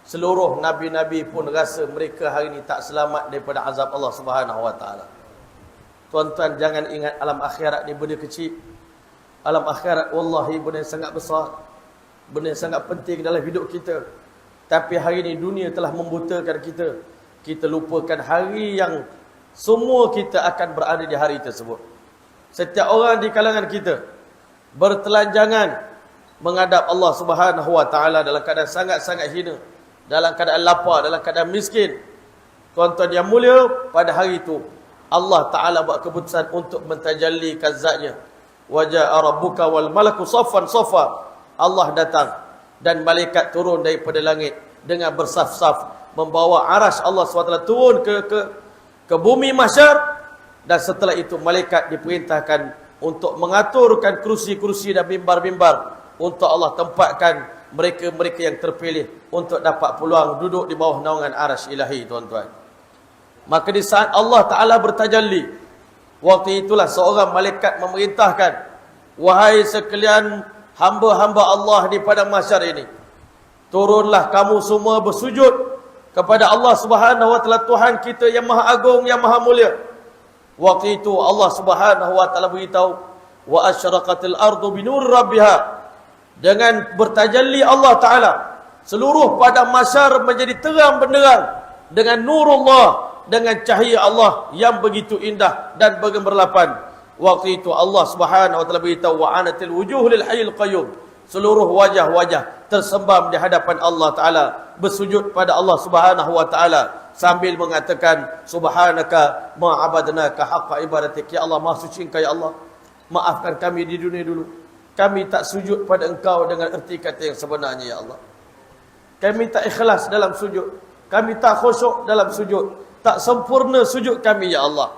seluruh nabi-nabi pun rasa mereka hari ini tak selamat daripada azab Allah Subhanahu wa taala. Tuan-tuan, jangan ingat alam akhirat ni benda kecil. Alam akhirat wallahi benda yang sangat besar, benda yang sangat penting dalam hidup kita. Tapi hari ini dunia telah membutakan kita. Kita lupakan hari yang semua kita akan berada di hari tersebut. Setiap orang di kalangan kita bertelanjangan menghadap Allah Subhanahu wa taala dalam keadaan sangat-sangat hina, dalam keadaan lapar, dalam keadaan miskin. Tuan-tuan yang mulia, pada hari itu Allah Ta'ala buat keputusan untuk mentajallikan zatnya. Waja'a rabbuka wal malaku saffan saffa. Allah datang dan malaikat turun daripada langit dengan bersaf-saf, membawa arasy Allah SWT turun ke bumi mahsyar. Dan setelah itu malaikat diperintahkan untuk mengaturkan kerusi-kerusi dan mimbar-mimbar untuk Allah tempatkan mereka-mereka yang terpilih untuk dapat peluang duduk di bawah naungan arasy ilahi, tuan-tuan. Maka di saat Allah Ta'ala bertajalli, waktu itulah seorang malaikat memerintahkan, wahai sekalian hamba-hamba Allah di padang mahsyar ini, turunlah kamu semua bersujud kepada Allah Subhanahu wa taala, Tuhan kita yang maha agung, yang maha mulia. Waktu itu Allah Subhanahu wa taala beritahu, wa asyraqatil ardu binur rabbiha. Dengan bertajalli Allah Ta'ala, seluruh padang mahsyar menjadi terang benderang dengan nurullah, dengan cahaya Allah yang begitu indah dan bergemerlapan. Waktu itu Allah Subhanahu wa taala beritahu, wa anatil wujuh lil hayyil qayyum. Seluruh wajah-wajah tersembam di hadapan Allah Ta'ala, bersujud pada Allah Subhanahu wa taala sambil mengatakan, subhanaka ma abadnaka haqqa ibadatik. Ya Allah, maha suci Engkau ya Allah, maafkan kami di dunia dulu, kami tak sujud pada Engkau dengan erti kata yang sebenarnya ya Allah. Kami tak ikhlas dalam sujud, kami tak khusyuk dalam sujud, tak sempurna sujud kami ya Allah.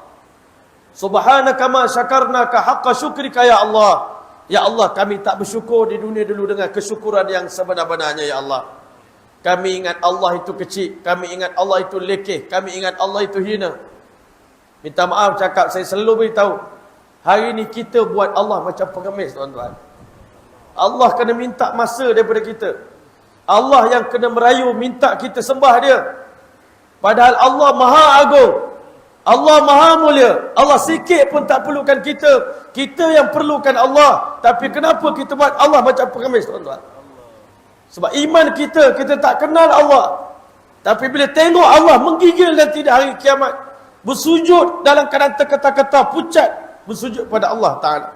Subhanaka ma syakarnaka haqqa syukrika ya Allah. Ya Allah, kami tak bersyukur di dunia dulu dengan kesyukuran yang sebenar-benarnya ya Allah. Kami ingat Allah itu kecil, kami ingat Allah itu lekeh, kami ingat Allah itu hina. Minta maaf cakap, saya selalu beritahu, hari ini kita buat Allah macam pengemis, tuan-tuan. Allah kena minta masa daripada kita. Allah yang kena merayu minta kita sembah dia. Padahal Allah maha agung, Allah maha mulia. Allah sikit pun tak perlukan kita. Kita yang perlukan Allah. Tapi kenapa kita buat Allah macam pengemis, tuan-tuan? Sebab iman kita tak kenal Allah. Tapi bila tengok Allah menggigil nanti di hari kiamat, bersujud dalam keadaan terketar-ketar, pucat, bersujud pada Allah Ta'ala.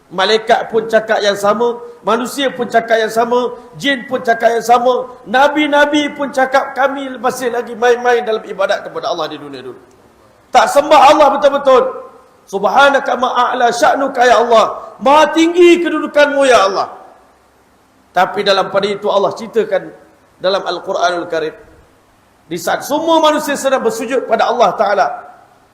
Malaikat pun cakap yang sama, manusia pun cakap yang sama, jin pun cakap yang sama, nabi-nabi pun cakap kami masih lagi main-main dalam ibadat kepada Allah di dunia dulu. Tak sembah Allah betul-betul. Subhanaka ma'a'la sya'nuka ya Allah. Maha tinggi kedudukanmu ya Allah. Tapi dalam pada itu Allah ceritakan dalam Al-Quranul Karim. Di saat semua manusia sedang bersujud pada Allah Ta'ala.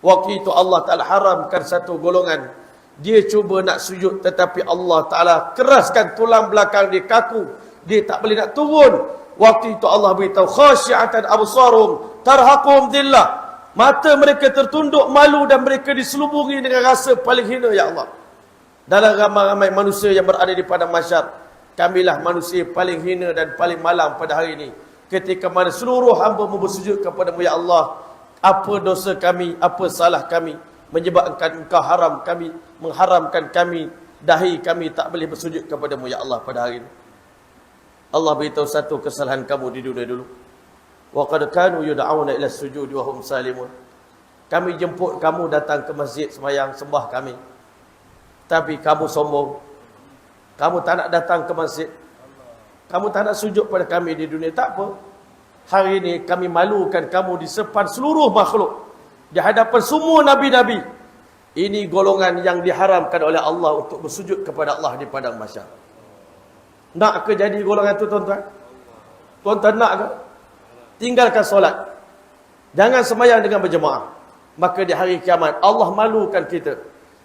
Waktu itu Allah Ta'ala haramkan satu golongan. Dia cuba nak sujud tetapi Allah Ta'ala keraskan tulang belakang dia kaku. Dia tak boleh nak turun. Waktu itu Allah beritahu khasyi'atan absarum tarhaqum dhillah. Mata mereka tertunduk malu dan mereka diselubungi dengan rasa paling hina ya Allah. Dalam ramai-ramai manusia yang berada di padang mahsyar, kamilah manusia paling hina dan paling malang pada hari ini. Ketika mana seluruh hamba bersujud kepada-Mu ya Allah, apa dosa kami, apa salah kami menyebabkan Engkau haram kami, mengharamkan kami, dahi kami tak boleh bersujud kepada-Mu ya Allah pada hari ini. Allah beritahu satu kesalahan kamu di dunia dulu. Wa qad kanu yud'auna ila sujud wa hum salimun. Kami jemput kamu datang ke masjid sembahyang sembah kami. Tapi kamu sombong. Kamu tak nak datang ke masjid. Kamu tak nak sujud pada kami di dunia. Tak apa. Hari ini kami malukan kamu di depan seluruh makhluk. Di hadapan semua nabi-nabi. Ini golongan yang diharamkan oleh Allah untuk bersujud kepada Allah di padang mahsyar. Nak ke jadi golongan itu tuan-tuan? Tuan-tuan nak ke? Tinggalkan solat. Jangan sembahyang dengan berjemaah. Maka di hari kiamat Allah malukan kita.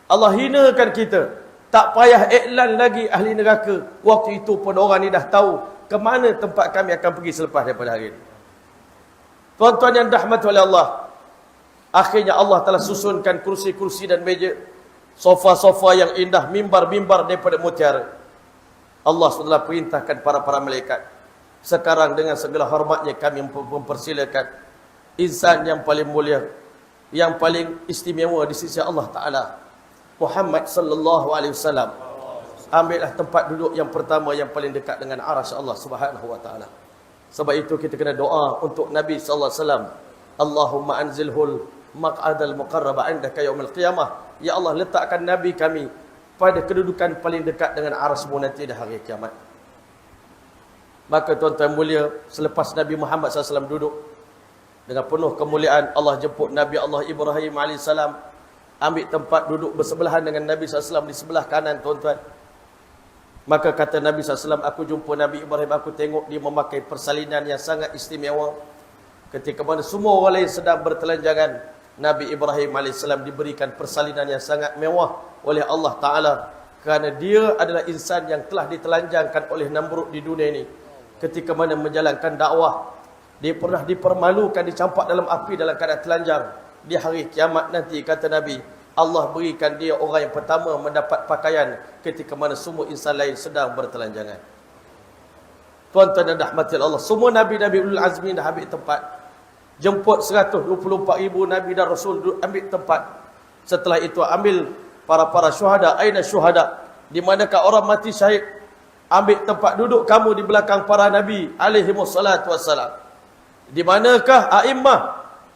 Allah hinakan kita. Tak payah iklan lagi ahli neraka. Waktu itu pun orang ni dah tahu ke mana tempat kami akan pergi selepas daripada hari ini. Tuan-tuan yang dirahmati oleh Allah, akhirnya Allah telah susunkan kursi-kursi dan meja, sofa-sofa yang indah, mimbar-mimbar daripada mutiara. Allah telah perintahkan para malaikat. Sekarang dengan segala hormatnya kami mempersilakan insan yang paling mulia, yang paling istimewa di sisi Allah Ta'ala, Muhammad sallallahu alaihi wasallam. Ambillah tempat duduk yang pertama yang paling dekat dengan arasy Allah Subhanahu wa taala. Sebab itu kita kena doa untuk Nabi sallallahu alaihi wasallam. Allahumma anzilhul maq'adal muqarraba 'indaka yaumil qiyamah. Ya Allah, letakkan Nabi kami pada kedudukan paling dekat dengan arasy-Mu nanti di hari kiamat. Maka tuan-tuan mulia, selepas Nabi Muhammad SAW duduk dengan penuh kemuliaan, Allah jemput Nabi Allah Ibrahim AS, ambil tempat duduk bersebelahan dengan Nabi SAW di sebelah kanan tuan-tuan. Maka kata Nabi SAW, aku jumpa Nabi Ibrahim, aku tengok dia memakai persalinan yang sangat istimewa. Ketika mana semua orang lain sedang bertelanjangan, Nabi Ibrahim AS diberikan persalinan yang sangat mewah oleh Allah Ta'ala. Kerana dia adalah insan yang telah ditelanjangkan oleh Namrud di dunia ini. Ketika mana menjalankan dakwah, dia pernah dipermalukan, dicampak dalam api dalam keadaan telanjang. Di hari kiamat nanti, kata Nabi, Allah berikan dia orang yang pertama mendapat pakaian ketika mana semua insan lain sedang bertelanjangan. Tuan-tuan dan rahmati Allah, semua Nabi-Nabi Ulul Azmi dah ambil tempat. Jemput 124,000 Nabi dan Rasul ambil tempat. Setelah itu ambil para syuhada. Aina syuhada? Di manakah orang mati syahid? Ambil tempat duduk kamu di belakang para Nabi alaihi wassalatu wassalam. Di manakah a'immah,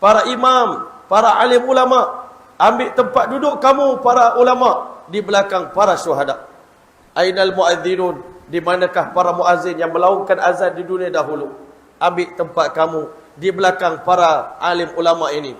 para imam, para alim ulama? Ambil tempat duduk kamu para ulama di belakang para syuhada. Ainal muadzinun? Di manakah para muazzin yang melaungkan azan di dunia dahulu? Ambil tempat kamu di belakang para alim ulama ini.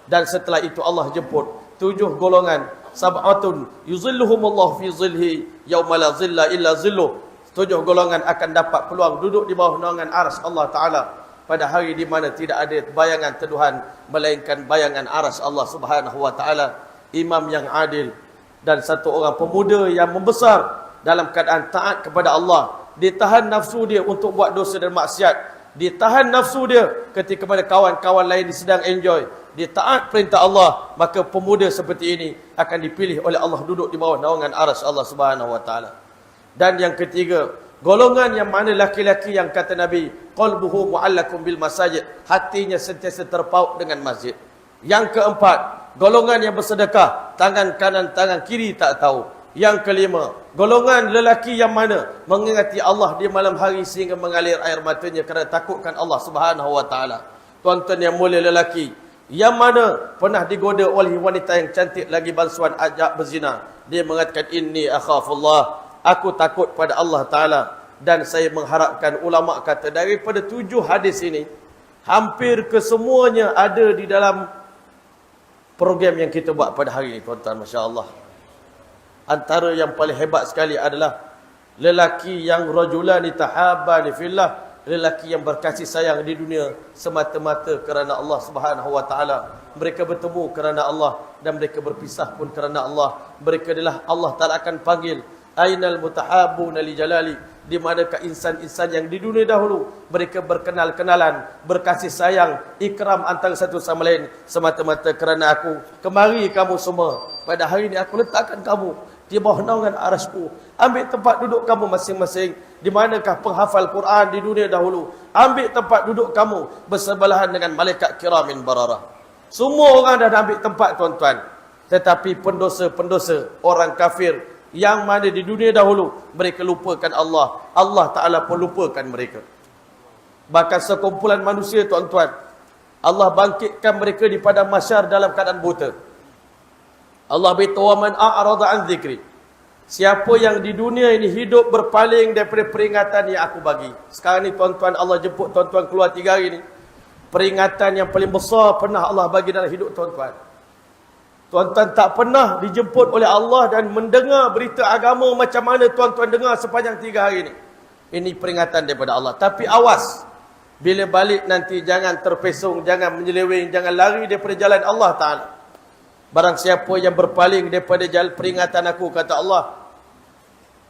Dan setelah itu Allah jemput 7 golongan, sab'atun yuzilluhumullahu fi zilhi yauma la zilla illa zilluh. 7 golongan akan dapat peluang duduk di bawah naungan arsy Allah Ta'ala pada hari di mana tidak ada bayangan Tuhan melainkan bayangan arsy Allah Subhanahu wa Ta'ala. Imam yang adil dan satu orang pemuda yang membesar dalam keadaan taat kepada Allah. Dia tahan nafsu dia untuk buat dosa dan maksiat. Dia tahan nafsu dia ketika mana kawan-kawan lain sedang enjoy. Dia taat perintah Allah. Maka pemuda seperti ini akan dipilih oleh Allah duduk di bawah naungan arsy Allah Subhanahu wa Ta'ala. Dan yang ketiga, golongan yang mana laki-laki yang kata Nabi, qalbuhu mu'allakum bil masajid, hatinya sentiasa terpaut dengan masjid. Yang keempat, golongan yang bersedekah, tangan kanan, tangan kiri tak tahu. Yang kelima, golongan lelaki yang mana mengingati Allah di malam hari sehingga mengalir air matanya kerana takutkan Allah Subhanahu wa Ta'ala. Tuan-tuan yang mulia, lelaki yang mana pernah digoda oleh wanita yang cantik lagi bangsuan ajak berzina, dia mengatakan, inni akhafullah, aku takut pada Allah Ta'ala. Dan saya mengharapkan, ulama kata, daripada 7 hadis ini, hampir kesemuanya ada di dalam program yang kita buat pada hari ini, tuan-tuan, Masya Allah. Antara yang paling hebat sekali adalah lelaki yang rajulani tahabbani fillah, lelaki yang berkasih sayang di dunia semata-mata kerana Allah Subhanahu wa taala. Mereka bertemu kerana Allah dan mereka berpisah pun kerana Allah. Mereka adalah Allah Taala akan panggil ainal mutahabbuna li jalali, di manakah insan-insan yang di dunia dahulu mereka berkenal-kenalan, berkasih sayang, ikram antara satu sama lain semata-mata kerana aku. Kemari kamu semua, pada hari ini aku letakkan kamu di bawah naungan arasku. Ambil tempat duduk kamu masing-masing. Di manakah penghafal Quran di dunia dahulu? Ambil tempat duduk kamu bersebelahan dengan malaikat kiramin bararah. Semua orang dah ambil tempat, tuan-tuan. Tetapi pendosa-pendosa, orang kafir yang mana di dunia dahulu mereka lupakan Allah, Allah Ta'ala pun lupakan mereka. Bahkan sekumpulan manusia, tuan-tuan, Allah bangkitkan mereka di padang mahsyar dalam keadaan buta. Allah beritahu, man a'rada an dzikri, siapa yang di dunia ini hidup berpaling daripada peringatan yang aku bagi. Sekarang ni, tuan-tuan, Allah jemput tuan-tuan keluar 3 hari ni. Peringatan yang paling besar pernah Allah bagi dalam hidup tuan-tuan. Tuan-tuan tak pernah dijemput oleh Allah dan mendengar berita agama macam mana tuan-tuan dengar sepanjang 3 hari ni. Ini peringatan daripada Allah. Tapi awas, bila balik nanti jangan terpesong, jangan menyeleweng, jangan lari daripada jalan Allah Ta'ala. Barang siapa yang berpaling daripada jalan peringatan aku, kata Allah,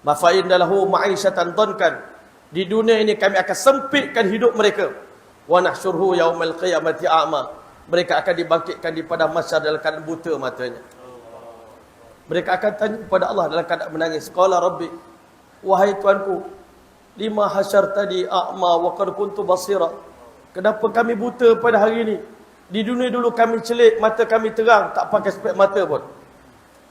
mafa'inna lahu ma'isyatan dhankan, di dunia ini kami akan sempitkan hidup mereka. Wa nahsyurhu yaumal qiyamati a'ma, mereka akan dibangkitkan di padang mahsyar dalam keadaan buta matanya. Mereka akan tanya kepada Allah dalam keadaan menangis, qala rabbi, wahai Tuanku, lima hasyartani a'ma wa qad kuntu basira, kenapa kami buta pada hari ini? Di dunia dulu kami celik, mata kami terang, tak pakai spek mata pun.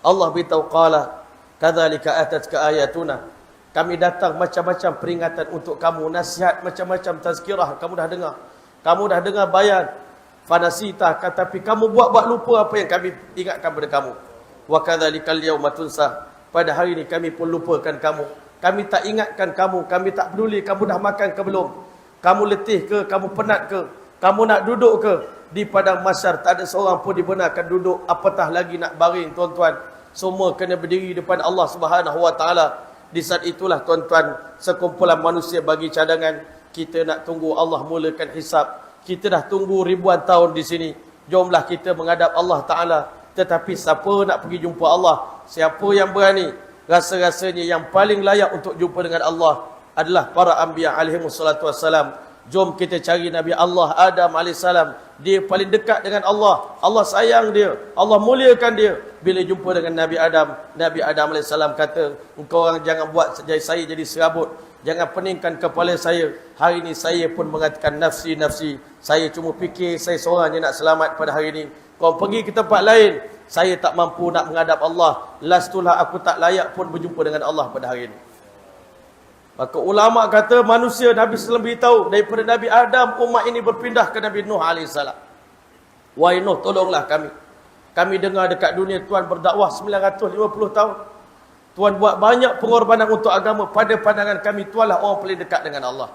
Allah beritahu, qala kadzalika atatka ayatuna, kami datang macam-macam peringatan untuk kamu, nasihat macam-macam, tazkirah kamu dah dengar. Kamu dah dengar bayan, fanasita, tapi kamu buat lupa apa yang kami ingatkan pada kamu. Wa kadzalikal yauma tunsa, pada hari ini kami pun lupakan kamu. Kami tak ingatkan kamu, kami tak peduli kamu dah makan ke belum, kamu letih ke, kamu penat ke, kamu nak duduk ke. Di padang mahsyar tak ada seorang pun dibenarkan duduk, apatah lagi nak baring, tuan-tuan. Semua kena berdiri depan Allah Subhanahu wa taala. Di saat itulah, tuan-tuan, sekumpulan manusia bagi cadangan. Kita nak tunggu Allah mulakan hisab. Kita dah tunggu ribuan tahun di sini. Jomlah kita menghadap Allah Ta'ala. Tetapi siapa nak pergi jumpa Allah? Siapa yang berani? Rasa-rasanya yang paling layak untuk jumpa dengan Allah adalah para anbiya alaihimussalatu wassalam. Jom kita cari Nabi Allah Adam alaihissalam. Dia paling dekat dengan Allah. Allah sayang dia, Allah muliakan dia. Bila jumpa dengan Nabi Adam alaihissalam kata, engkau orang jangan buat saya jadi serabut, jangan peningkan kepala saya. Hari ini saya pun mengatakan nafsi, nafsi. Saya cuma fikir saya seorang je nak selamat pada hari ini. Kau pergi ke tempat lain, saya tak mampu nak menghadap Allah. Lastulah aku tak layak pun berjumpa dengan Allah pada hari ini. Maka ulama kata manusia, Nabi SAW beritahu, daripada Nabi Adam umat ini berpindah ke Nabi Nuh AS. Wahai Nuh, tolonglah kami. Kami dengar dekat dunia Tuhan berdakwah 950 tahun. Tuhan buat banyak pengorbanan untuk agama. Pada pandangan kami, Tuhanlah orang paling dekat dengan Allah.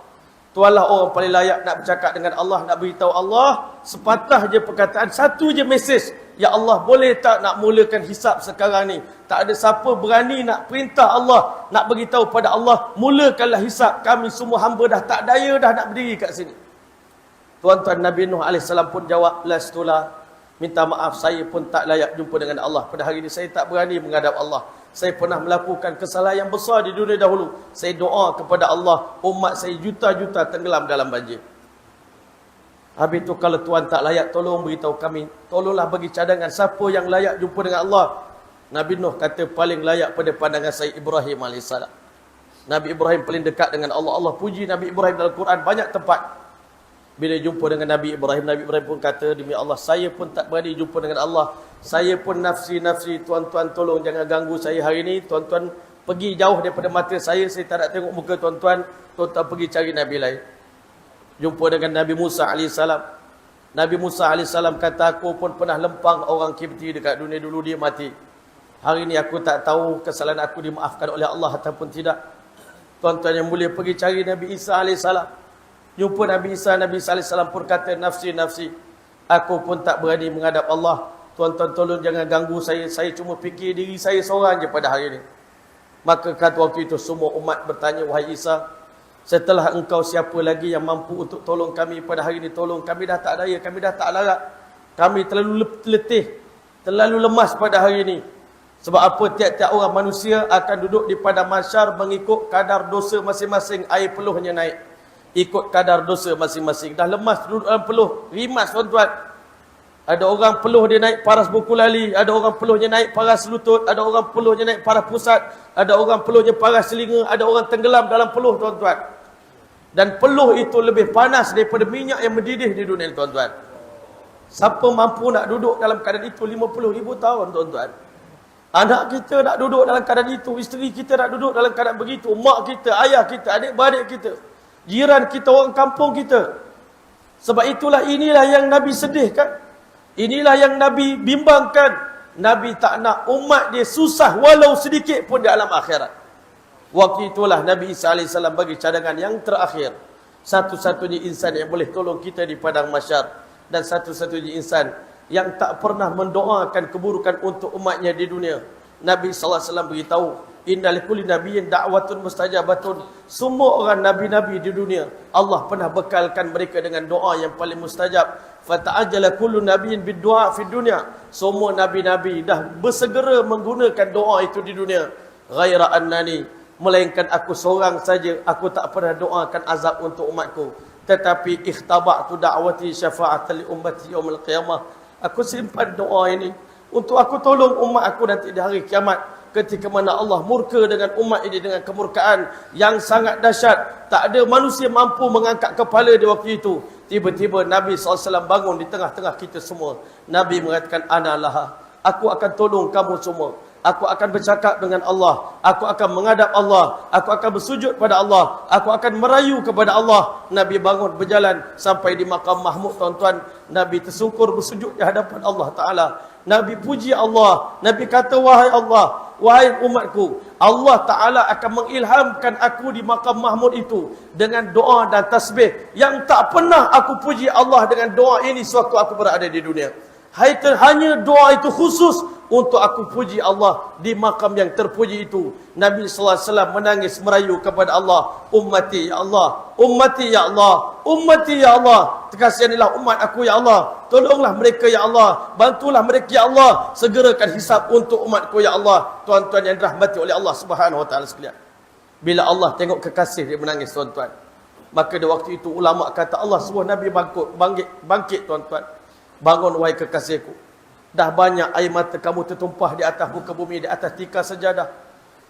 Tuhanlah orang paling layak nak bercakap dengan Allah, nak beritahu Allah. Sepatah je perkataan, satu je mesej. Ya Allah, boleh tak nak mulakan hisab sekarang ni? Tak ada siapa berani nak perintah Allah, nak beritahu pada Allah, mulakanlah hisab. Kami semua hamba dah tak daya dah nak berdiri kat sini. Tuan-tuan, Nabi Nuh AS pun jawab, lastulah, minta maaf, saya pun tak layak jumpa dengan Allah. Pada hari ini saya tak berani menghadap Allah. Saya pernah melakukan kesalahan yang besar di dunia dahulu. Saya doa kepada Allah, umat saya juta-juta tenggelam dalam banjir. Habis itu kalau Tuhan tak layak, tolong beritahu kami. Tolonglah bagi cadangan siapa yang layak jumpa dengan Allah. Nabi Nuh kata paling layak pada pandangan saya Ibrahim AS. Nabi Ibrahim paling dekat dengan Allah. Allah puji Nabi Ibrahim dalam Quran banyak tempat. Bila jumpa dengan Nabi Ibrahim pun kata, demi Allah, saya pun tak berani jumpa dengan Allah. Saya pun nafsi, tuan-tuan tolong jangan ganggu saya hari ini. Tuan-tuan pergi jauh daripada mata saya tak nak tengok muka tuan-tuan. Tuan-tuan pergi cari Nabi lain. Jumpa dengan Nabi Musa AS. Nabi Musa AS kata, aku pun pernah lempang orang Kipti dekat dunia dulu, dia mati. Hari ini aku tak tahu kesalahan aku dimaafkan oleh Allah ataupun tidak. Tuan-tuan yang mulia, pergi cari Nabi Isa AS. Jumpa Nabi Isa AS pun kata, nafsi, nafsi. Aku pun tak berani menghadap Allah. tuan-tuan tolong jangan ganggu saya cuma fikir diri saya seorang je pada hari ini. Maka kata waktu itu semua umat bertanya, wahai Isa, setelah engkau siapa lagi yang mampu untuk tolong kami pada hari ini? Tolong, kami dah tak daya, kami dah tak larat. Kami terlalu letih, terlalu lemas pada hari ini. Sebab apa? Tiap-tiap orang manusia akan duduk di padang mahsyar mengikut kadar dosa masing-masing, air peluhnya naik. Ikut kadar dosa masing-masing. Dah lemas duduk dalam peluh, rimas tuan-tuan. Ada orang peluh dia naik paras buku lali, ada orang peluhnya naik paras lutut, ada orang peluhnya naik paras pusat, ada orang peluhnya paras telinga, ada orang tenggelam dalam peluh tuan-tuan. Dan peluh itu lebih panas daripada minyak yang mendidih di dunia tuan-tuan. Siapa mampu nak duduk dalam keadaan itu 50,000 tahun tuan-tuan? Anak kita nak duduk dalam keadaan itu, isteri kita nak duduk dalam keadaan begitu, mak kita, ayah kita, adik-beradik kita, jiran kita, orang kampung kita. Sebab itulah inilah yang Nabi sedihkan. Inilah yang Nabi bimbangkan. Nabi tak nak umat dia susah walau sedikit pun di alam akhirat. Waktu itulah Nabi Isa AS bagi cadangan yang terakhir. Satu-satunya insan yang boleh tolong kita di padang mahsyar. Dan satu-satunya insan yang tak pernah mendoakan keburukan untuk umatnya di dunia. Nabi SAW beritahu, inna likulli nabiyyin da'watun mustajabatun. Semua orang nabi-nabi di dunia, Allah pernah bekalkan mereka dengan doa yang paling mustajab. Fata'ajjala kullu nabiyyin bid-du'a fid dunya. Semua nabi-nabi dah bersegera menggunakan doa itu di dunia. Ghaira annani, melainkan aku seorang saja, aku tak pernah doakan azab untuk umatku. Tetapi ikhtaba'tu da'wati syafa'atan li ummati yaumil qiyamah. Aku simpan doa ini untuk aku tolong umat aku nanti di hari kiamat. Ketika mana Allah murka dengan umat ini dengan kemurkaan yang sangat dahsyat. Tak ada manusia mampu mengangkat kepala di waktu itu. Tiba-tiba Nabi SAW bangun di tengah-tengah kita semua. Nabi mengatakan, ana laha. Aku akan tolong kamu semua. Aku akan bercakap dengan Allah. Aku akan menghadap Allah. Aku akan bersujud pada Allah. Aku akan merayu kepada Allah. Nabi bangun berjalan sampai di makam Mahmud tuan-tuan. Nabi tersungkur bersujud di hadapan Allah Ta'ala. Nabi puji Allah. Nabi kata, wahai Allah, wahai umatku, Allah Ta'ala akan mengilhamkan aku di makam Mahmud itu dengan doa dan tasbih yang tak pernah aku puji Allah dengan doa ini sewaktu aku berada di dunia. Hanya doa itu khusus untuk aku puji Allah di makam yang terpuji itu. Nabi SAW menangis merayu kepada Allah, ummati ya Allah, ummati ya Allah, ummati ya Allah. Terkasihanilah umat aku ya Allah. Tolonglah mereka ya Allah, bantulah mereka ya Allah. Segerakan hisab untuk umatku ya Allah. Tuan-tuan yang dirahmati oleh Allah Subhanahu wa taala sekalian. Bila Allah tengok kekasih dia menangis tuan-tuan. Maka di waktu itu ulama kata Allah suruh Nabi bangkit tuan-tuan. Bangun wahai kekasihku. Dah banyak air mata kamu tertumpah di atas muka bumi, di atas tikar sejadah.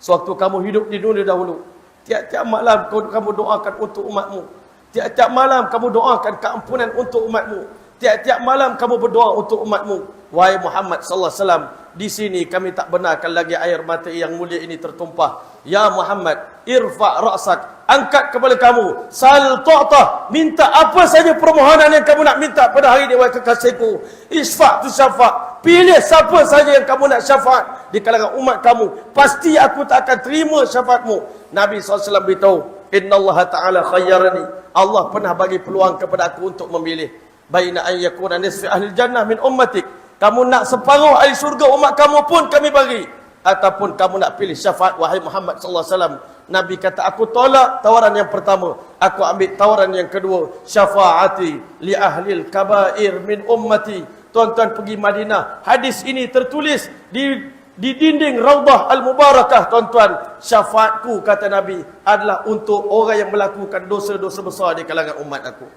Sewaktu kamu hidup di dunia dahulu. Tiap-tiap malam kamu doakan untuk umatmu. Tiap-tiap malam kamu doakan keampunan untuk umatmu. Tiap-tiap malam kamu berdoa untuk umatmu. Wahai Muhammad sallallahu alaihi wasallam, di sini kami tak benarkan lagi air mata yang mulia ini tertumpah. Ya Muhammad, irfa' ra'sak, angkat kepala kamu, sal tu'ta, minta apa saja permohonan yang kamu nak minta pada hari ini wahai kekasihku. Isfa' tu syafa', pilih siapa saja yang kamu nak syafaat di kalangan umat kamu, pasti aku tak akan terima syafaatmu. Nabi SAW beritahu, innallaha ta'ala khayyarani, Allah pernah bagi peluang kepada aku untuk memilih baina an yakuna nisfi ahli jannah min ummatik. Kamu nak separuh ahli syurga umat kamu pun kami bagi, ataupun kamu nak pilih syafaat wahai Muhammad sallallahu alaihi wasallam. Nabi kata, aku tolak tawaran yang pertama, aku ambil tawaran yang kedua, syafaati li ahlil kabair min ummati. Tuan-tuan pergi Madinah, hadis ini tertulis di dinding Raudhah Al-Mubarakah tuan-tuan. Syafaatku kata Nabi adalah untuk orang yang melakukan dosa-dosa besar di kalangan umat aku.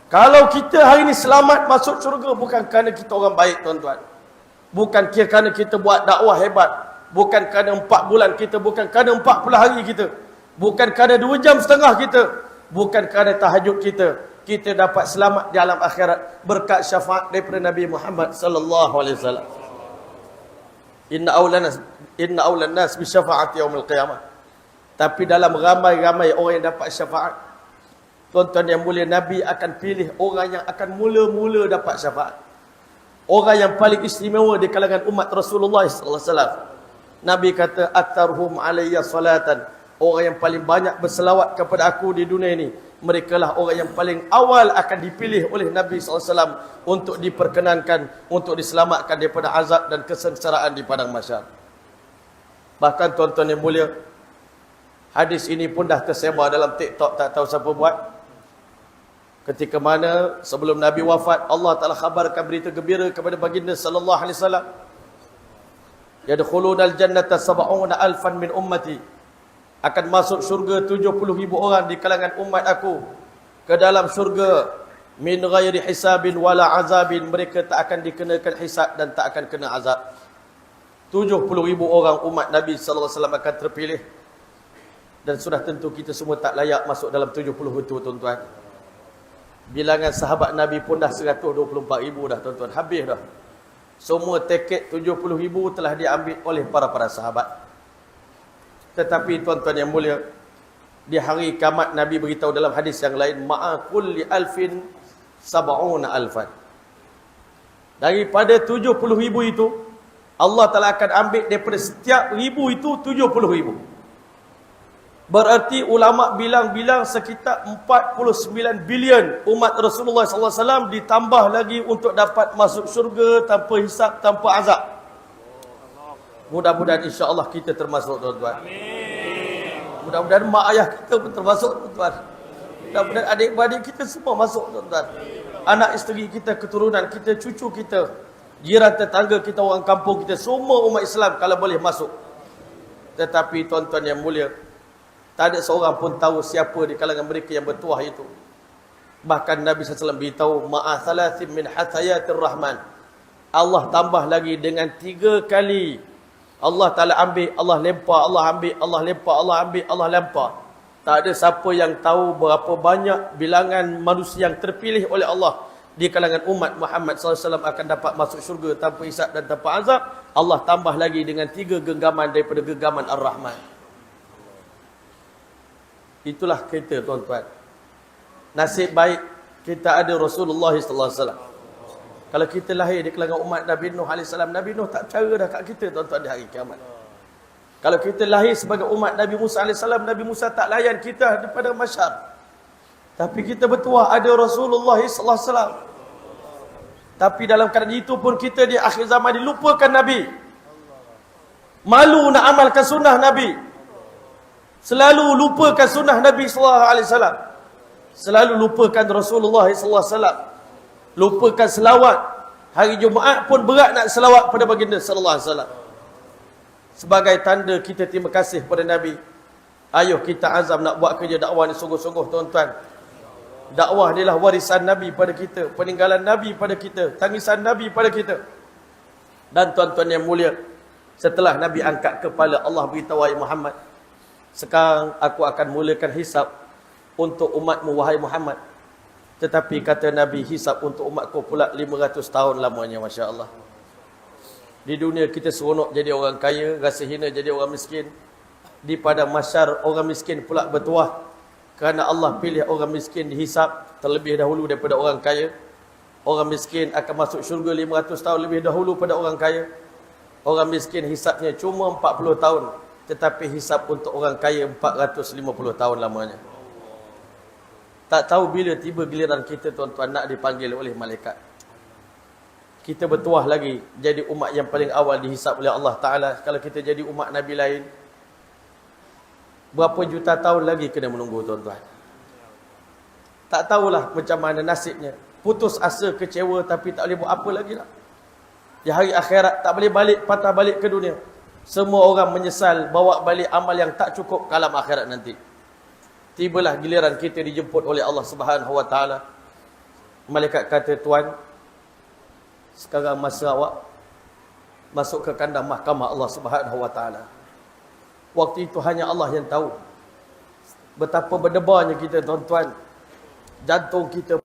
Kalau kita hari ini selamat masuk syurga bukan kerana kita orang baik tuan-tuan. Bukan kerana kita buat dakwah hebat. Bukan kerana 4 bulan kita. Bukan kerana 40 hari kita. Bukan kerana 2 jam setengah kita. Bukan kerana tahajud kita. Kita dapat selamat di alam akhirat berkat syafaat daripada Nabi Muhammad sallallahu alaihi wasallam. Inna awlan nas bi syafaati yaumil qiyamah. Tapi dalam ramai-ramai orang yang dapat syafaat, tuan-tuan yang mulia, Nabi akan pilih orang yang akan mula-mula dapat syafaat. Orang yang paling istimewa di kalangan umat Rasulullah sallallahu alaihi wasallam. Nabi kata, aktarhum alayya salatan. Orang yang paling banyak berselawat kepada aku di dunia ini. merekalah orang yang paling awal akan dipilih oleh Nabi SAW untuk diperkenankan, untuk diselamatkan daripada azab dan kesengsaraan di padang mahsyar. Bahkan tuan-tuan yang mulia, hadis ini pun dah tersebar dalam TikTok, tak tahu siapa buat. Ketika mana sebelum Nabi wafat, Allah Ta'ala khabarkan berita gembira kepada baginda sallallahu alaihi wasallam. Yadkhulunal jannata sab'una alfan min ummati. Akan masuk syurga 70,000 orang di kalangan umat aku ke dalam syurga min ghairi hisabin wala azabin. Mereka tak akan dikenakan hisab dan tak akan kena azab. 70,000 orang umat Nabi sallallahu alaihi wasallam akan terpilih. Dan sudah tentu kita semua tak layak masuk dalam 70 itu, tuan-tuan. Bilangan sahabat Nabi pun dah 124,000 dah, tuan-tuan. Habis dah. Semua tiket 70,000 telah diambil oleh para sahabat. Tetapi tuan-tuan yang mulia, di hari kiamat Nabi beritahu dalam hadis yang lain, ma'a kulli alfin sab'una alfan. Daripada 70,000 itu, Allah Ta'ala akan ambil daripada setiap ribu itu 70,000. Berarti ulama bilang-bilang sekitar 49 bilion umat Rasulullah SAW ditambah lagi untuk dapat masuk syurga tanpa hisab, tanpa azab. Mudah-mudahan insya-Allah kita termasuk, tuan-tuan. Mudah-mudahan mak ayah kita pun termasuk, tuan-tuan. Mudah-mudahan adik-beradik kita semua masuk, tuan-tuan. Anak isteri kita, keturunan kita, cucu kita, jiran tetangga kita, orang kampung kita, semua umat Islam kalau boleh masuk. Tetapi tuan-tuan yang mulia, tak ada seorang pun tahu siapa di kalangan mereka yang bertuah itu. Bahkan Nabi SAW beritahu, ma'a thalathin min hathayatir rahman. Allah tambah lagi dengan 3 kali. Allah Ta'ala ambil, Allah lempar, Allah ambil, Allah lempar, Allah ambil, Allah lempar. Tak ada siapa yang tahu berapa banyak bilangan manusia yang terpilih oleh Allah di kalangan umat Muhammad SAW akan dapat masuk syurga tanpa hisab dan tanpa azab. Allah tambah lagi dengan 3 genggaman daripada genggaman Ar-Rahman. Itulah kita, tuan-tuan. Nasib baik kita ada Rasulullah SAW. Kalau kita lahir di kalangan umat Nabi Nuh AS, Nabi Nuh tak cara dah kat kita, tuan-tuan, di hari kiamat. Kalau kita lahir sebagai umat Nabi Musa AS, Nabi Musa tak layan kita di padang mahsyar. Tapi kita bertuah ada Rasulullah SAW. Tapi dalam keadaan itu pun kita di akhir zaman dilupakan Nabi. Malu nak amalkan sunnah Nabi. Selalu lupakan sunnah Nabi SAW. Selalu lupakan Rasulullah SAW. Lupakan selawat. Hari Jumaat pun berat nak selawat pada baginda sallallahu alaihi wasallam. Sebagai tanda kita terima kasih pada Nabi, ayuh kita azam nak buat kerja dakwah ni sungguh-sungguh, tuan-tuan. Dakwah adalah warisan Nabi pada kita, peninggalan Nabi pada kita, tangisan Nabi pada kita. Dan tuan-tuan yang mulia, setelah Nabi angkat kepala, Allah beritahu, wahai Muhammad, sekarang aku akan mulakan hisab untuk umatmu, wahai Muhammad. Tetapi kata Nabi, hisab untuk umatku pula 500 tahun lamanya, Masya Allah. Di dunia kita seronok jadi orang kaya, rasa hina jadi orang miskin. Di padang mahsyar orang miskin pula bertuah. Kerana Allah pilih orang miskin dihisab terlebih dahulu daripada orang kaya. Orang miskin akan masuk syurga 500 tahun lebih dahulu pada orang kaya. Orang miskin hisabnya cuma 40 tahun. Tetapi hisab untuk orang kaya 450 tahun lamanya. Tak tahu bila tiba giliran kita, tuan-tuan, nak dipanggil oleh malaikat. Kita bertuah lagi jadi umat yang paling awal dihisab oleh Allah Ta'ala. Kalau kita jadi umat Nabi lain, berapa juta tahun lagi kena menunggu, tuan-tuan. Tak tahulah macam mana nasibnya. Putus asa, kecewa, tapi tak boleh buat apa lagi lah. Di hari akhirat tak boleh balik, patah balik ke dunia. Semua orang menyesal bawa balik amal yang tak cukup kalam akhirat nanti. Tibalah giliran kita dijemput oleh Allah Subhanahu Wa Taala. Malaikat kata, tuan, sekarang masa awak masuk ke kandang mahkamah Allah Subhanahu Wa Taala. Waktu itu hanya Allah yang tahu betapa berdebarnya kita, tuan-tuan. Jantung kita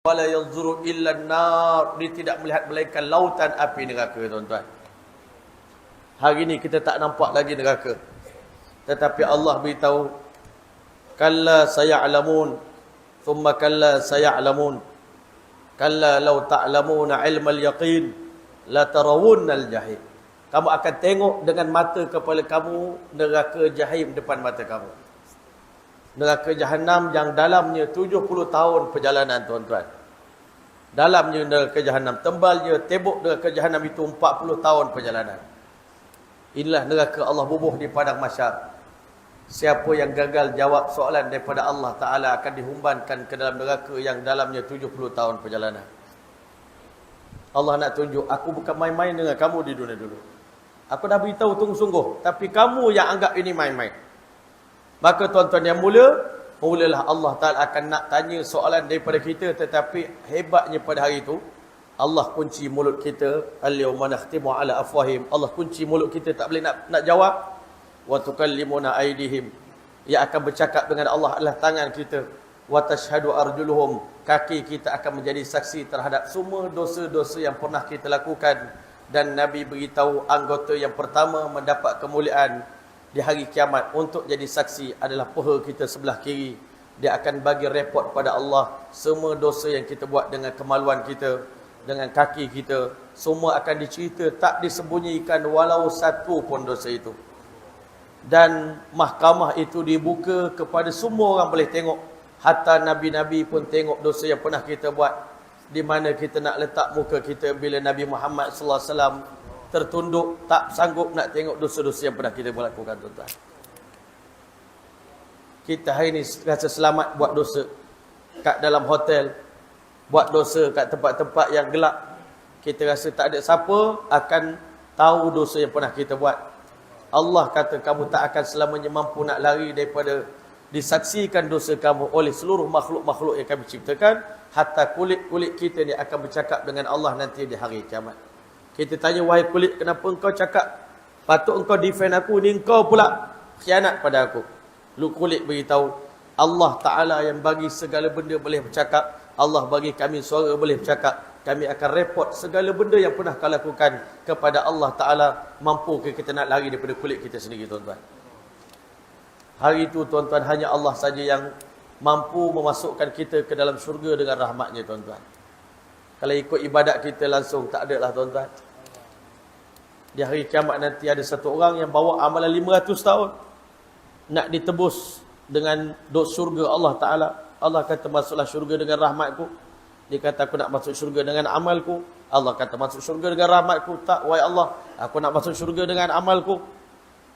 wala yanzuru illa an-nar. Dia tidak melihat melainkan lautan api neraka, tuan-tuan. Hari ini kita tak nampak lagi neraka. Tetapi Allah beritahu, kalla saya'lamun, thumma kalla saya'lamun, kalla law ta'lamuna ilmal yaqin, la tarawunnal jahim. Kamu akan tengok dengan mata kepala kamu neraka jahim depan mata kamu. Neraka jahanam yang dalamnya 70 tahun perjalanan, tuan-tuan. Dalamnya neraka jahanam, tembalnya tembok neraka jahanam itu 40 tahun perjalanan. Inilah neraka Allah bubuh di padang mahsyar. Siapa yang gagal jawab soalan daripada Allah Ta'ala akan dihumbankan ke dalam neraka yang dalamnya 70 tahun perjalanan. Allah nak tunjuk, aku bukan main-main dengan kamu di dunia dulu. Aku dah beritahu sungguh-sungguh, tapi kamu yang anggap ini main-main. Maka tuan-tuan yang mulalah Allah Ta'ala akan nak tanya soalan daripada kita. Tetapi hebatnya pada hari itu, Allah kunci mulut kita. Al-yawma nakhtimu ala afwahim. Allah kunci mulut kita, tak boleh nak jawab. Wa tukallimuna aydihim. Yang akan bercakap dengan Allah adalah tangan kita. Wa tashhadu arjuluhum. Kaki kita akan menjadi saksi terhadap semua dosa-dosa yang pernah kita lakukan. Dan Nabi beritahu anggota yang pertama mendapat kemuliaan di hari kiamat untuk jadi saksi adalah paha kita sebelah kiri. Dia akan bagi report pada Allah semua dosa yang kita buat dengan kemaluan kita, dengan kaki kita, semua akan dicerita, tak disembunyikan walau satu pun dosa itu. Dan mahkamah itu dibuka kepada semua orang boleh tengok. Hatta Nabi-Nabi pun tengok dosa yang pernah kita buat. Di mana kita nak letak muka kita bila Nabi Muhammad sallallahu alaihi wasallam tertunduk, tak sanggup nak tengok dosa-dosa yang pernah kita lakukan, tuan-tuan. Kita hari ini rasa selamat buat dosa kat dalam hotel, buat dosa kat tempat-tempat yang gelap. Kita rasa tak ada siapa akan tahu dosa yang pernah kita buat. Allah kata kamu tak akan selamanya mampu nak lari daripada disaksikan dosa kamu oleh seluruh makhluk-makhluk yang kami ciptakan. Hatta kulit-kulit kita ni akan bercakap dengan Allah nanti di hari kiamat. Kita tanya, wahai kulit, kenapa engkau cakap? Patut engkau defend aku, ni engkau pula khianat pada aku. Lu kulit beritahu, Allah Ta'ala yang bagi segala benda boleh bercakap. Allah bagi kami suara boleh bercakap. Kami akan report segala benda yang pernah kau lakukan kepada Allah Ta'ala. Mampu ke kita nak lari daripada kulit kita sendiri, tuan-tuan? Hari itu, tuan-tuan, hanya Allah saja yang mampu memasukkan kita ke dalam syurga dengan rahmatnya, tuan-tuan. Kalau ikut ibadat kita langsung, tak ada lah, tuan-tuan. Di hari kiamat nanti ada satu orang yang bawa amalan 500 tahun. Nak ditebus dengan syurga Allah Ta'ala. Allah kata masuklah syurga dengan rahmatku. Dia kata aku nak masuk syurga dengan amalku. Allah kata masuk syurga dengan rahmatku. Tak, wahai Allah, aku nak masuk syurga dengan amalku.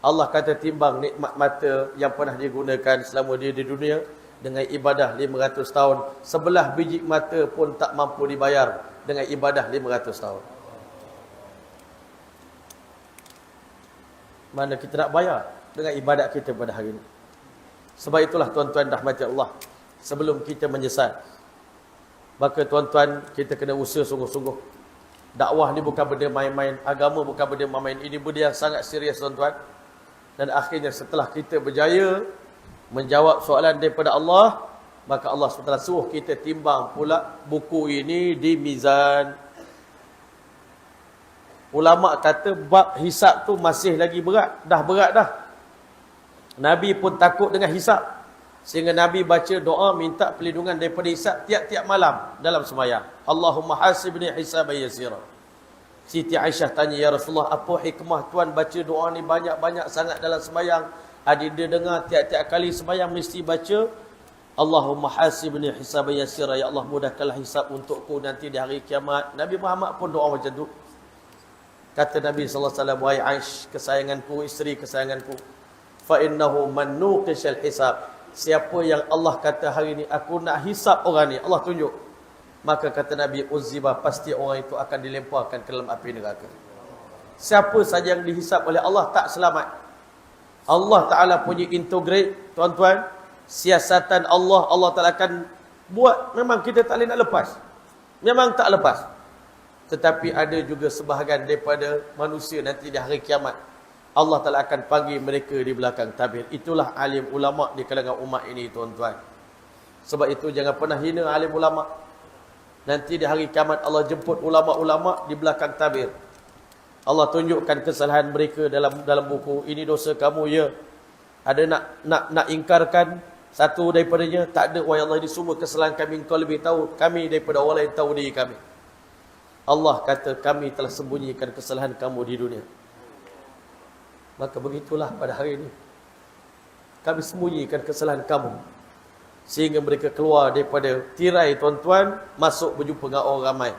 Allah kata timbang nikmat mata yang pernah digunakan selama dia di dunia dengan ibadah 500 tahun. Sebelah biji mata pun tak mampu dibayar dengan ibadah 500 tahun. Mana kita nak bayar dengan ibadat kita pada hari ini. Sebab itulah, tuan-tuan rahmati Allah, sebelum kita menyesal, maka tuan-tuan kita kena usaha sungguh-sungguh. Dakwah ni bukan benda main-main, agama bukan benda main-main. Ini benda yang sangat serius, tuan-tuan. Dan akhirnya setelah kita berjaya menjawab soalan daripada Allah, maka Allah SWT suruh kita timbang pula buku ini di mizan. Ulama kata bab hisab tu masih lagi berat. Dah berat dah. Nabi pun takut dengan hisab. Sehingga Nabi baca doa minta perlindungan daripada hisab tiap-tiap malam dalam sembahyang. Allahumma hasibni hisaban yasira. Siti Aisyah tanya, ya Rasulullah, apa hikmah Tuan baca doa ni banyak-banyak sangat dalam sembahyang? Adinda dengar tiap-tiap kali sembahyang mesti baca Allahumma hasibni hisaban yasira. Ya Allah, mudahkanlah hisab untukku nanti di hari kiamat. Nabi Muhammad pun doa macam tu. Kata Nabi SAW, wahai Aish, kesayanganku, isteri kesayanganku, fa innahu man nuqishal hisab. Siapa yang Allah kata hari ni aku nak hisab orang ni, Allah tunjuk, maka kata Nabi, uzziba, pasti orang itu akan dilemparkan ke dalam api neraka. Siapa saja yang dihisab oleh Allah tak selamat. Allah Ta'ala punya integrate, tuan-tuan, siasatan Allah, Allah Ta'ala akan buat. Memang kita tak boleh nak lepas. Memang tak lepas. Tetapi ada juga sebahagian daripada manusia nanti di hari kiamat, Allah Ta'ala akan panggil mereka di belakang tabir. Itulah alim ulama' di kalangan umat ini, tuan-tuan. Sebab itu jangan pernah hina alim ulama'. Nanti di hari kiamat Allah jemput ulama-ulama di belakang tabir. Allah tunjukkan kesalahan mereka dalam buku. Ini dosa kamu, ya. Ada nak ingkarkan satu daripadanya? Tak ada. Wahai Allah, ini semua kesalahan kami. Engkau lebih tahu kami daripada orang lain tahu diri kami. Allah kata, kami telah sembunyikan kesalahan kamu di dunia. Maka begitulah pada hari ini. Kami sembunyikan kesalahan kamu. Sehingga mereka keluar daripada tirai tuan-tuan, masuk berjumpa dengan orang ramai.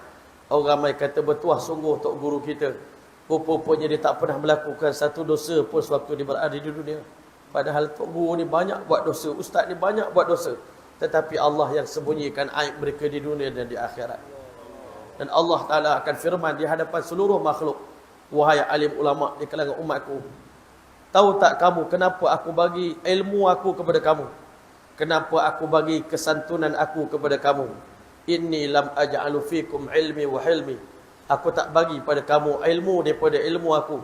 Orang ramai kata, bertuah sungguh Tok Guru kita. Rupanya dia tak pernah melakukan satu dosa pun sewaktu dia berada di dunia. Padahal Tok Guru ni banyak buat dosa, ustaz ni banyak buat dosa. Tetapi Allah yang sembunyikan aib mereka di dunia dan di akhirat. Dan Allah Ta'ala akan firman di hadapan seluruh makhluk. Wahai alim ulama di kalangan umatku, tahu tak kamu kenapa aku bagi ilmu aku kepada kamu? Kenapa aku bagi kesantunan aku kepada kamu? Inni lam aj'alu fikum ilmi wa hilmi. Aku tak bagi pada kamu ilmu daripada ilmu aku,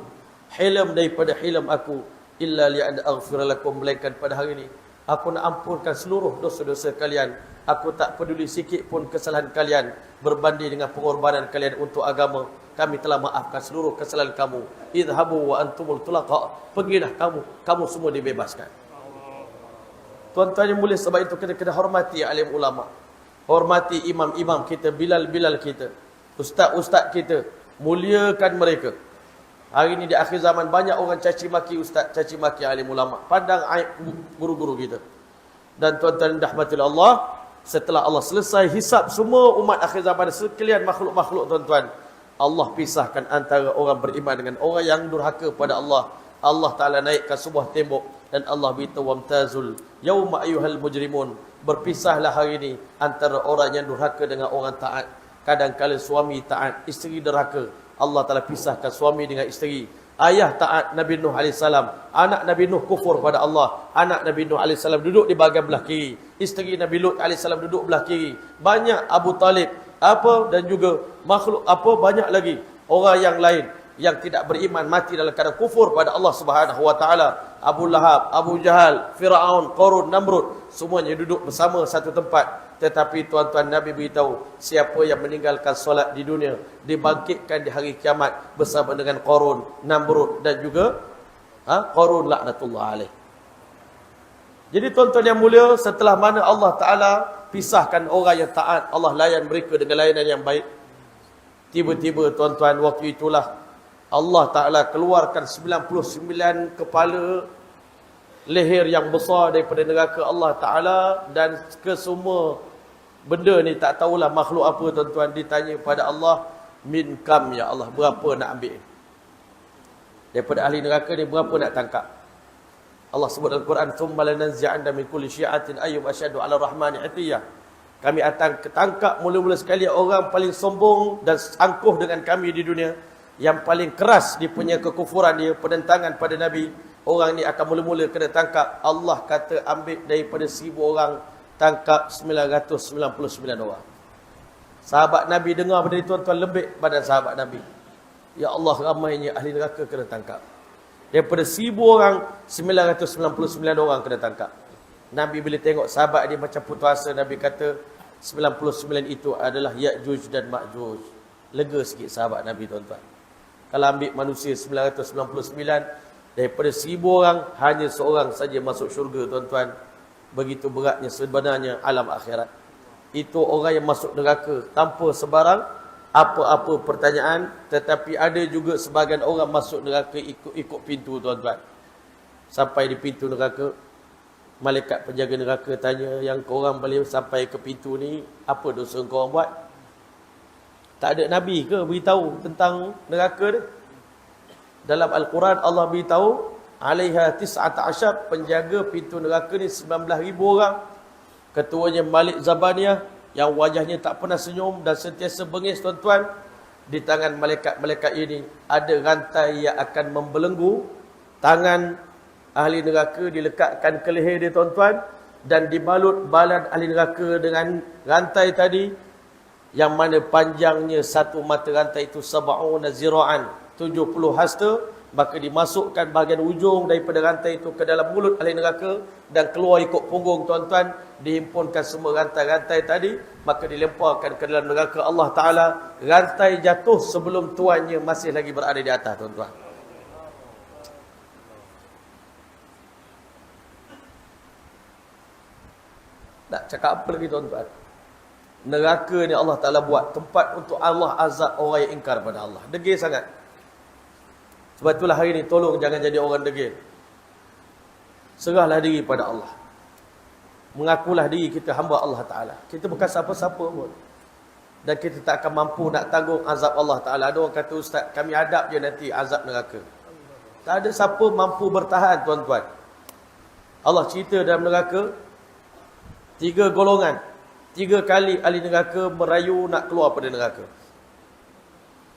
hilm daripada hilm aku, illa li'an aghfir lakum, melainkan pada hari ini aku nak ampunkan seluruh dosa-dosa kalian. Aku tak peduli sikit pun kesalahan kalian berbanding dengan pengorbanan kalian untuk agama. Kami telah maafkan seluruh kesalahan kamu. Idhabu wa antumul tulaqa. Pergilah kamu semua dibebaskan. Tuan-tuan yang mulia, sebab itu kita kena hormati alim ulama. Hormati imam-imam kita, bilal-bilal kita, ustaz-ustaz kita. Muliakan mereka. Hari ini di akhir zaman banyak orang caci maki ustaz, caci maki alim ulama. Pandang aib guru-guru kita. Dan tuan-tuan rahmati Allah, setelah Allah selesai hisap semua umat akhir zaman sekalian makhluk-makhluk tuan-tuan, Allah pisahkan antara orang beriman dengan orang yang durhaka pada Allah. Allah Ta'ala naikkan sebuah tembok dan Allah beritahu, wamtazul yauma ayyuhal mujrimun. Berpisahlah hari ini antara orang yang durhaka dengan orang taat. Kadang-kala suami taat, isteri derhaka. Allah Ta'ala pisahkan suami dengan isteri. Ayah taat Nabi Nuh AS, anak Nabi Nuh kufur pada Allah. Anak Nabi Nuh AS duduk di bahagian belah kiri, isteri Nabi Lut AS duduk belah kiri. Banyak Abu Talib dan juga makhluk banyak lagi orang yang lain yang tidak beriman mati dalam keadaan kufur pada Allah Subhanahu wa taala. Abu Lahab, Abu Jahal, Firaun, Qarun, Namrud, semuanya duduk bersama satu tempat. Tetapi tuan-tuan, Nabi beritahu, siapa yang meninggalkan solat di dunia dibangkitkan di hari kiamat bersama dengan Qarun, Namrud dan juga Qarun laknatullah alaih. Jadi tuan-tuan yang mulia, setelah mana Allah Ta'ala pisahkan orang yang taat, Allah layan mereka dengan layanan yang baik. Tiba-tiba tuan-tuan, waktu itulah Allah Ta'ala keluarkan 99 kepala leher yang besar daripada neraka Allah Ta'ala. Dan kesemua benda ni tak tahulah makhluk apa tuan-tuan. Ditanya pada Allah, min kam ya Allah, berapa nak ambil? Daripada ahli neraka ni berapa nak tangkap? Allah sebut dalam Quran, thumma lananzi'anna min kulli syi'atin ayyum asyadu 'ala rahmani 'atiyah. Kami akan ketangkap mula-mula sekali orang paling sombong dan angkuh dengan kami di dunia, yang paling keras dia punya kekufuran dia, penentangan pada Nabi. Orang ni akan mula-mula kena tangkap. Allah kata ambil daripada 1000 orang, tangkap 999 orang. Sahabat Nabi dengar benda itu, tuan-tuan, lembik badan sahabat Nabi. Ya Allah, ramainya ahli neraka kena tangkap. Daripada 1000 orang, 999 orang kena tangkap. Nabi bila tengok sahabat dia macam putus asa, Nabi kata 99 itu adalah Ya'juj dan Ma'juj. Lega sikit sahabat Nabi, tuan-tuan. Kalau ambil manusia 999, daripada 1000 orang, hanya seorang saja masuk syurga, tuan-tuan. Begitu beratnya sebenarnya alam akhirat. Itu orang yang masuk neraka tanpa sebarang apa-apa pertanyaan. Tetapi ada juga sebahagian orang masuk neraka ikut pintu, tuan-tuan. Sampai di pintu neraka, malaikat penjaga neraka tanya, yang korang boleh sampai ke pintu ni, apa dosa korang buat? Tak ada Nabi ke beritahu tentang neraka dia? Dalam Al-Quran Allah beritahu, alaiha 19, penjaga pintu neraka ni 19,000 orang. Ketuanya Malik Zabaniyah, yang wajahnya tak pernah senyum dan sentiasa bengis, tuan-tuan. Di tangan malaikat-malaikat ini ada rantai yang akan membelenggu. Tangan ahli neraka dilekatkan ke leher dia, tuan-tuan, dan dibalut badan ahli neraka dengan rantai tadi, yang mana panjangnya satu mata rantai itu 70 zira'an, 70 hasta, maka dimasukkan bahagian ujung daripada rantai itu ke dalam mulut ahli neraka dan keluar ikut punggung tuan-tuan, dihimpunkan semua rantai-rantai tadi, maka dilemparkan ke dalam neraka Allah Ta'ala. Rantai jatuh sebelum tuannya masih lagi berada di atas, tuan-tuan. Nak cakap apa lagi, tuan-tuan? Neraka ni Allah Ta'ala buat tempat untuk Allah azab orang yang ingkar pada Allah. Degil sangat. Sebab itulah hari ni tolong jangan jadi orang degil. Serahlah diri pada Allah. Mengakulah diri kita hamba Allah Ta'ala. Kita bukan siapa-siapa pun. Dan kita tak akan mampu nak tanggung azab Allah Ta'ala. Ada orang kata, ustaz, kami hadap je nanti azab neraka. Tak ada siapa mampu bertahan, tuan-tuan. Allah cerita dalam neraka, 3 golongan. 3 kali ahli neraka merayu nak keluar pada neraka.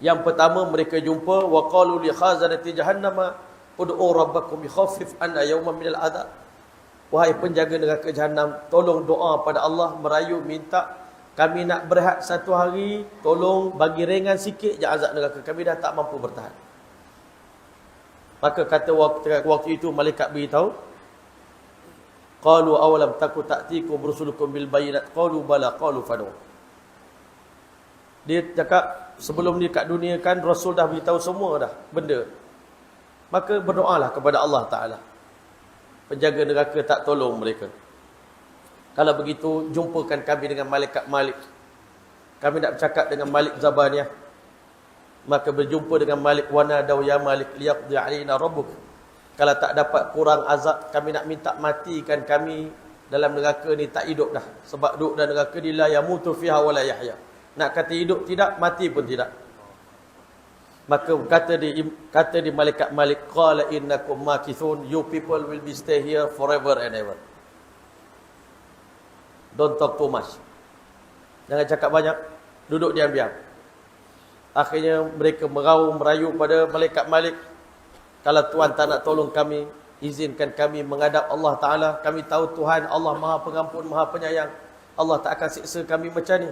Yang pertama, mereka jumpa wa qalu li khazanati jahannama ud'u rabbakum yakhaffif anna yawman minal adab. Wahai penjaga neraka jahanam, tolong doa pada Allah, merayu minta kami nak berehat satu hari, tolong bagi ringan sikit je azab neraka, kami dah tak mampu bertahan. Maka kata waktu itu malaikat beritahu, qalu awalam taku ta'tikum rusulukum bil bayinat qalu bala qalu fadu. Dia cakap sebelum ni kat dunia kan Rasul dah beritahu semua dah benda. Maka berdoalah kepada Allah Ta'ala. Penjaga neraka tak tolong mereka. Kalau begitu, jumpakan kami dengan malaikat Malik. Kami nak bercakap dengan Malik Zabaniyah. Maka berjumpa dengan Malik, wanadaw ya Malik liyaqdi alaina rabbuk. Kalau tak dapat kurang azab, kami nak minta matikan kami dalam neraka ni, tak hidup dah. Sebab duduk dalam neraka ni la yamutu fiha wa la yahya. Nak kata hidup tidak, mati pun tidak. Maka kata di malaikat Malik, qala innakum makithun, you people will be stay here forever and ever. Don't talk too much. Jangan cakap banyak, duduk diam-diam. Akhirnya mereka merayu pada malaikat Malik, kalau Tuhan tak nak tolong kami, izinkan kami menghadap Allah Ta'ala. Kami tahu Tuhan Allah Maha Pengampun, Maha Penyayang. Allah tak akan siksa kami macam ni.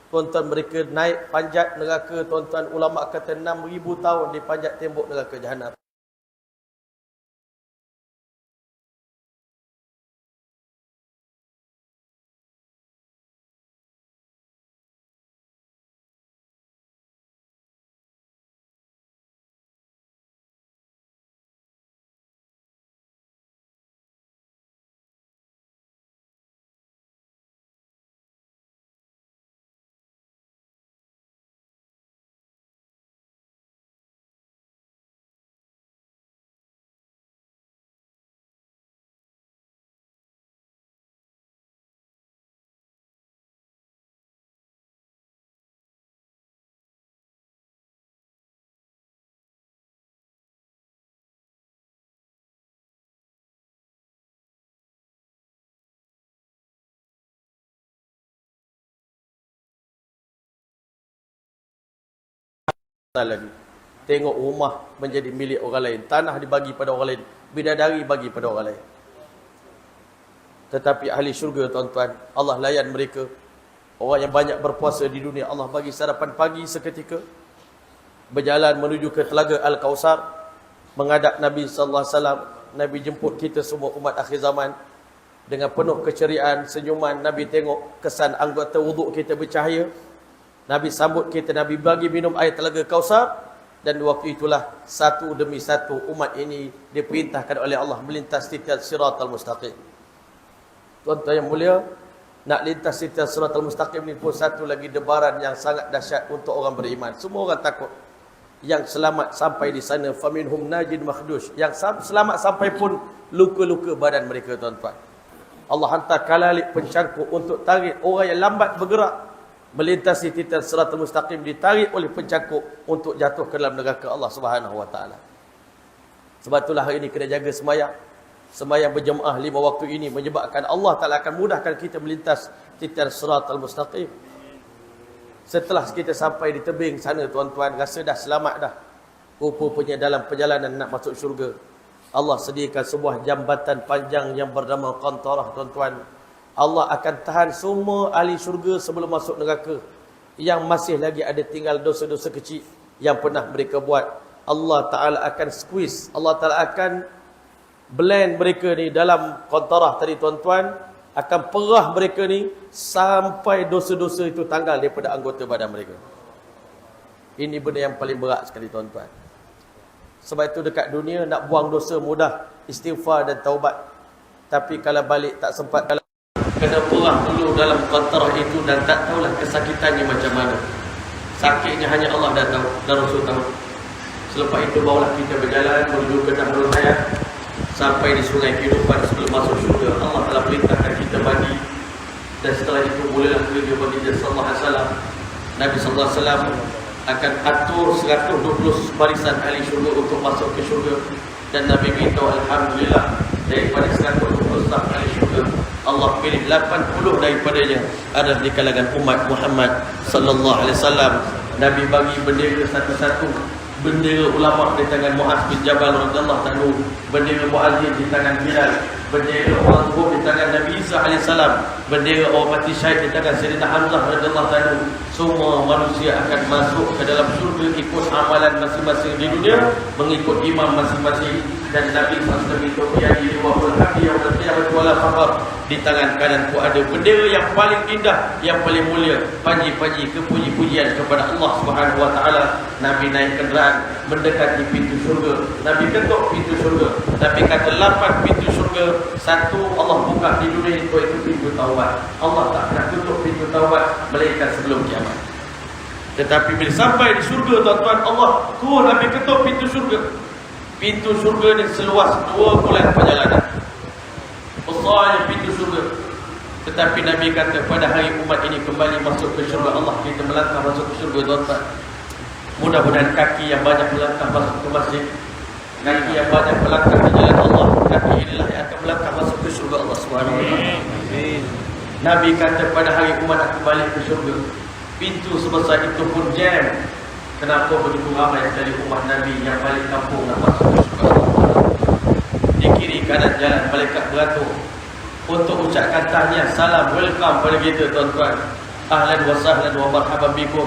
Tuan-tuan, mereka naik panjat neraka, tuan-tuan, ulama kata 6,000 tahun di panjat tembok neraka jahanam. Lagi. Tengok rumah menjadi milik orang lain, tanah dibagi pada orang lain, bidadari bagi pada orang lain. Tetapi ahli syurga, tuan-tuan, Allah layan mereka. Orang yang banyak berpuasa di dunia, Allah bagi sarapan pagi seketika. Berjalan menuju ke telaga Al-Kausar, menghadap Nabi sallallahu alaihi wasallam. Nabi jemput kita semua umat akhir zaman dengan penuh keceriaan, senyuman. Nabi tengok kesan anggota wuduk kita bercahaya. Nabi sambut kita, Nabi bagi minum air telaga Kausar. Dan waktu itulah satu demi satu umat ini diperintahkan oleh Allah melintas titik siratal mustaqim. Tuan-tuan yang mulia, nak lintas titik siratal mustaqim ni pun satu lagi debaran yang sangat dahsyat untuk orang beriman. Semua orang takut. Yang selamat sampai di sana, faminhum najin makhdush. Yang selamat sampai pun luka-luka badan mereka, tuan-tuan. Allah hantar kalalik pencangkuk untuk tarik orang yang lambat bergerak melintasi titik siratal mustaqim, ditarik oleh pencangkuk untuk jatuh ke dalam neraka Allah Subhanahu wa taala. Sebab itulah hari ini kena jaga sembahyang. Sembahyang berjemaah 5 waktu ini menyebabkan Allah Taala akan mudahkan kita melintas titik siratal mustaqim. Setelah kita sampai di tebing sana, tuan-tuan, rasa dah selamat dah. Rupanya dalam perjalanan nak masuk syurga, Allah sediakan sebuah jambatan panjang yang bernama Qantarah, tuan-tuan. Allah akan tahan semua ahli syurga sebelum masuk neraka yang masih lagi ada tinggal dosa-dosa kecil yang pernah mereka buat. Allah Ta'ala akan squeeze, Allah Ta'ala akan blend mereka ni dalam kontarah tadi tuan-tuan, akan perah mereka ni sampai dosa-dosa itu tanggal daripada anggota badan mereka. Ini benda yang paling berat sekali tuan-tuan. Sebab itu dekat dunia nak buang dosa mudah, istighfar dan taubat. Tapi kalau balik tak sempat, kalau kena perah dulu dalam kontarah itu dan tak tahulah kesakitannya macam mana. Sakitnya hanya Allah dah tahu dan Rasul tahu. Selepas itu barulah kita berjalan menuju ke Nahrul Hayat sampai di sungai kehidupan sebelum masuk syurga. Allah telah perintahkan kita mandi, dan setelah itu bolehlah kerja baginda sallallahu alaihi wasallam. Nabi sallallahu alaihi wasallam akan atur 120 barisan ahli syurga untuk masuk ke syurga, dan Nabi beritahu alhamdulillah daripada 120 staf ahli syurga Allah pilih 80 daripadanya ada di kalangan umat Muhammad sallallahu alaihi wasallam. Nabi bagi bendera satu-satu. Bendera ulama di tangan Muaz bin Jabal radhiyallahu anhu, bendera Muazzin di tangan Bilal, bendera orang tua di tangan Nabi Isa alaihissalam, bendera orang mati syahid di tangan Sayyidina Hamzah radhiyallahu anhu. Semua manusia akan masuk ke dalam syurga ikut amalan masing-masing di dunia, mengikut imam masing-masing. Dan Nabi SAW itu di wahul hadi yang bertiada wala fakhr. Di tangan kananku ada bendera yang paling indah, yang paling mulia, panji-panji kepuji-pujian kepada Allah Subhanahu wa taala. Nabi naik kenderaan mendekati pintu syurga. Nabi ketuk pintu syurga. Nabi kata 8 pintu syurga. Satu Allah buka di dunia itu pintu taubat. Allah tak akan tutup pintu taubat melainkan sebelum kiamat. Tetapi bila sampai di syurga tuan-tuan, Allah turun Nabi ketuk pintu syurga. Pintu syurga ni seluas 2 bulan perjalanan. Besarnya pintu syurga. Tetapi Nabi kata pada hari umat ini kembali masuk ke syurga Allah, kita melangkah masuk ke syurga tuan-tuan. Mudah-mudahan kaki yang banyak melangkah masuk ke masjid, kaki yang banyak melangkah ke jalan Allah, kaki inilah yang akan melangkah masuk ke syurga Allah Subhanahu wa taala. Nabi kata pada hari umat akan balik ke syurga, pintu sebesar itu pun jam. Kenapa begitu ramai sekali umat Nabi yang balik kampung nak masuk ke syurga Allah? Di kiri kanan jalan malaikat beratur untuk ucapkan tahniah, salam, welcome pada kita tuan-tuan. Ahlan wa sahlan wa marhaban bikum.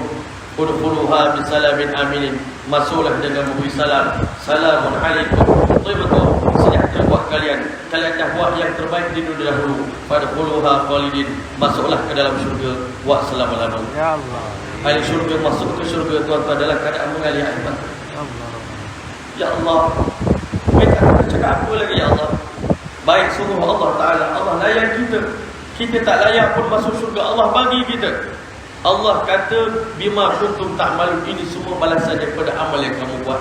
Udkhuluha bisalamin aminin. Masuklah dengan memberi salam. Salamun alaikum. Thibtum, sejahtera buat kalian. Kalian dah buat yang terbaik di dunia dahulu. Fadkhuluha khalidin. Masuklah ke dalam syurga. Wa assalamu alaikum. Ya Allah. Ahli syurga masuk ke syurga tuan-tuan dalam keadaan mengalir air mata. Ya Allah. Kita nak cakap apa lagi ya Allah? Baik sungguh Allah Ta'ala. Allah layan kita. Kita tak layak pun masuk syurga. Allah bagi kita. Allah kata bima kuntum ta'malun, ini semua balasan daripada amal yang kamu buat.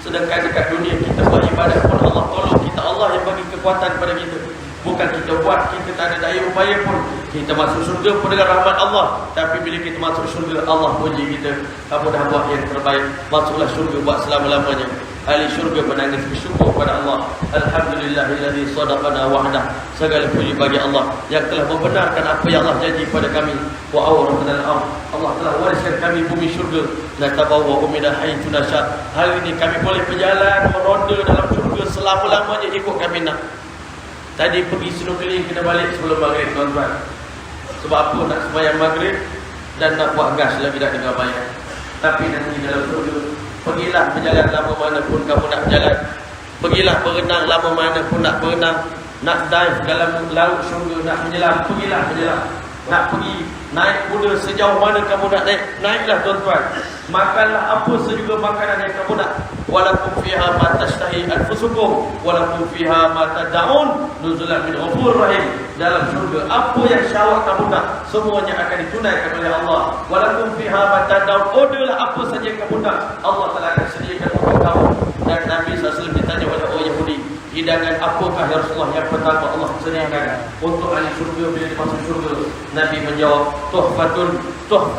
Sedangkan dekat dunia kita buat ibadat pun Allah tolong kita, Allah yang bagi kekuatan pada kita. Bukan kita buat, kita tak ada daya upaya pun. Kita masuk syurga pun dengan rahmat Allah. Tapi bila kita masuk syurga, Allah puji kita. Kamu dah buat yang terbaik. Masuklah syurga buat selama-lamanya. Ahli syurga menangis bersyukur kepada Allah. Alhamdulillahilladzi sadaqana wa'dah. Segala puji bagi Allah yang telah membenarkan apa yang Allah janji pada kami. Wa awratnal ardh. Allah telah wariskan kami bumi syurga. La tabawwa'u min haitsu nasha. Hari ini kami boleh berjalan meronda dalam syurga selama-lamanya ikut kami nak. Tadi pergi snorkeling kena balik sebelum maghrib tuan-tuan. Sebab apa? Nak sembahyang maghrib dan nak buat gas lagi dah tengah bayar. Tapi nanti dalam syurga, pergilah berjalan lama mana pun kamu nak berjalan. Pergilah berenang lama mana pun nak berenang. Nak dive dalam laut syurga, nak menyelam, pergilah menyelam. Nak pergi naik kuda sejauh mana kamu nak naik, naiklah tuan-tuan. Makanlah apa sejuga makanan yang kamu nak. Walakum fiha ma tashtahi anfusukum walakum fiha ma tad'un nuzulan min ghafurur rahim. Dalam syurga apa yang syahwat kamu nak semuanya akan ditunaikan oleh Allah. Walakum fiha ma tad'un, orderlah apa saja yang kamu nak, Allah telah akan sediakan untuk kamu. Dan Nabi SAW ditanya oleh orang Yahudi, hidangan apakah ya Rasulullah yang pertama Allah sediakan untuk ahli syurga bila dia masuk syurga? Nabi menjawab, tuhfatun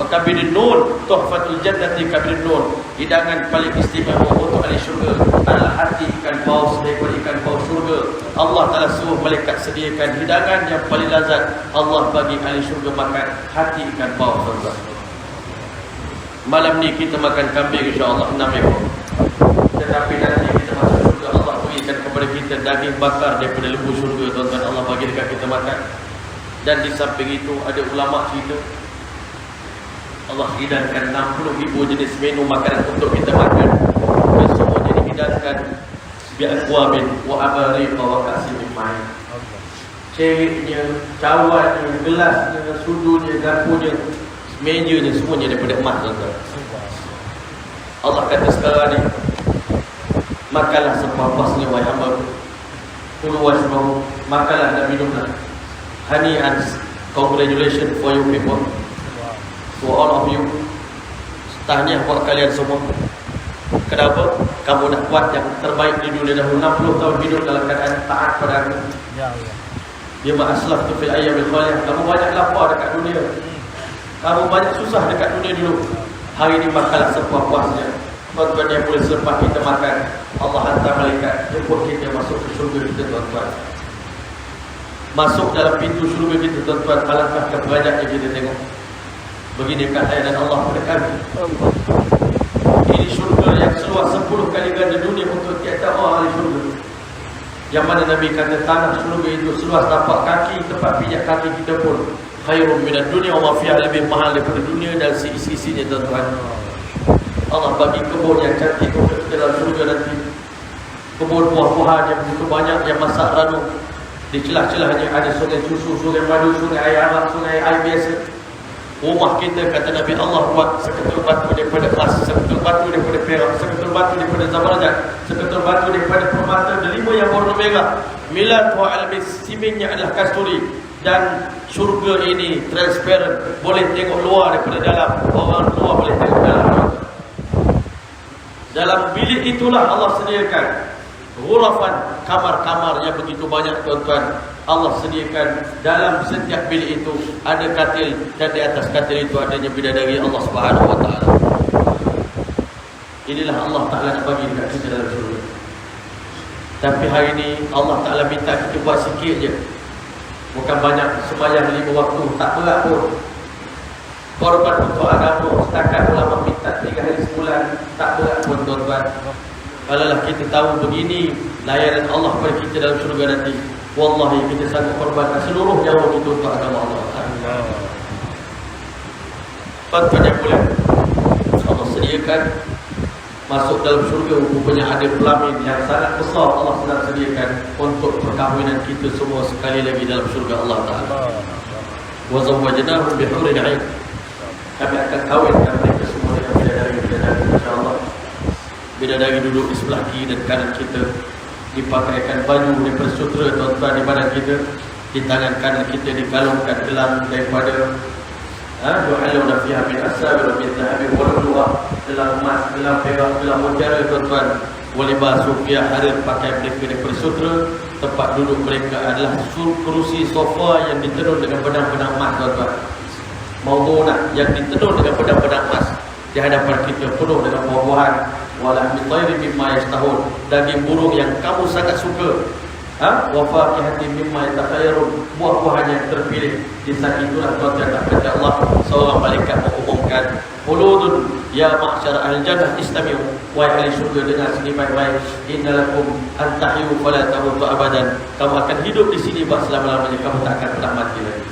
kabirin nur, tuhfatul jannati kabirin nur. Hidangan paling istimewa untuk ahli syurga adalah hati ikan paus daripada ikan paus syurga. Allah Ta'ala suruh malaikat sediakan hidangan yang paling lazat. Allah bagi ahli syurga makan hati ikan paus syurga. Malam ni kita makan kambing insya-Allah 6 ekor. Tetapi nanti kita masuk syurga, Allah berikan kepada kita daging bakar daripada lembu syurga tuan-tuan. Allah bagi dekat kita makan. Dan di samping itu ada ulama cerita Allah hidangkan 60,000 jenis menu makanan untuk kita makan. Dan semua bi'akwabin wa abariqa wa ka'sin min ma'in. Ceritnya, cawannya, gelasnya, sudunya, dapurnya, mejanya, semuanya daripada emas, tuan-tuan. Allah kata sekarang ni, makanlah sepuas-puasnya wahai hamba. Kulu washrabu, makanlah dan minumlah. Hani'an, congratulations for you people, for all of you. Tahniah buat kalian semua. Kenapa? Kamu dah buat yang terbaik di dunia dahulu. 60 tahun hidup dalam keadaan taat pada aku. Ya Allah. Ya ma'aslaf tu fil ayyamil khaliyah. Kamu banyak lapar dekat dunia. Kamu banyak susah dekat dunia dulu. Hari ini makanlah sepuas-puasnya. Tuan-tuan yang boleh selepas kita makan, Allah hantar malaikat jemput kita masuk ke syurga kita, tuan-tuan. Masuk dalam pintu syurga kita, tuan-tuan. Alangkah keberadaannya kita tengok. Begini kata dan Allah kepada kami. Ini syurga yang seluas 10 kali ganda dunia untuk tiap-tiap orang ahli syurga. Yang mana Nabi kata tanah syurga itu seluas tapak kaki, tempat pijak kaki kita pun khairun minad dunia wa ma fiha, lebih mahal daripada dunia dan seisi-isinya, tuan-tuan. Allah bagi kebun yang cantik untuk kita dalam syurga nanti. Kebun buah-buahan yang begitu banyak, yang masak ranu. Di celah-celahnya ada sungai susu, sungai madu, sungai air arak, sungai air biasa. Rumah kita, kata Nabi, Allah buat seketul batu daripada emas, seketul batu daripada perak, seketul batu daripada zabarjad, seketul batu daripada permata delima yang warna merah. Milat wa almis, simennya adalah kasturi. Dan syurga ini transparent, boleh tengok luar daripada dalam. Orang luar boleh tengok dalam. Dalam bilik itulah Allah sediakan ghurafan, kamar-kamar yang begitu banyak, tuan-tuan. Allah sediakan dalam setiap bilik itu ada katil, dan di atas katil itu adanya bidadari Allah Subhanahu wa taala. Inilah Allah Taala nak bagi dekat kita dalam syurga. Tapi hari ini Allah Taala minta kita buat sikit je. Bukan banyak, sembahyang 5 waktu, tak berat pun. Korban untuk agama, setakat ulama minta 3 hari sebulan, tak berat pun, tuan-tuan. Kalaulah kita tahu begini layanan Allah kepada kita dalam syurga nanti, wallahi kita sanggup korbankan seluruh nyawa kita untuk agama Allah. Tuan-tuan yang boleh, Allah sediakan masuk dalam syurga, rupanya ada pelamin yang sangat besar Allah sedang sediakan untuk perkahwinan kita semua sekali lagi dalam syurga Allah Ta'ala. Wa zawwajnahum bihurin 'ain. Kami akan kawinkan mereka semua dengan bidadari-bidadari, insya-Allah. Bidadari duduk di sebelah kiri dan kanan kita, dipakaikan baju daripada sutera, tuan-tuan, di badan kita. Di tangan kanan kita dikalungkan gelang daripada yu'alluna fiha min asawir min dhahabin wa lu'lu'ah, gelang emas, gelang perak, gelang mutiara, tuan-tuan. Wa libasu fiha harir, pakai mereka daripada sutera. Tempat duduk mereka adalah kerusi sofa yang ditenun dengan benang-benang emas, tuan-tuan. Maudunah yang ditenun dengan benang-benang emas. Di hadapan kita penuh dengan buah-buahan. Walah min tayrin mimma yashtahun, daging burung yang kamu sangat suka. Wa faqihatin mimma yatakhayyarun, buah-buahan yang terpilih. Di saat itulah, tuan-tuan, kata Allah, seorang malaikat mengumumkan, khuludun ya ma'syar ahli jannah istami'u, wahai ahli syurga, dengar sini baik-baik. Innalakum an tahyu fala tamutu abadan, kamu akan hidup di sini selama-lamanya, kamu tak akan pernah mati lagi.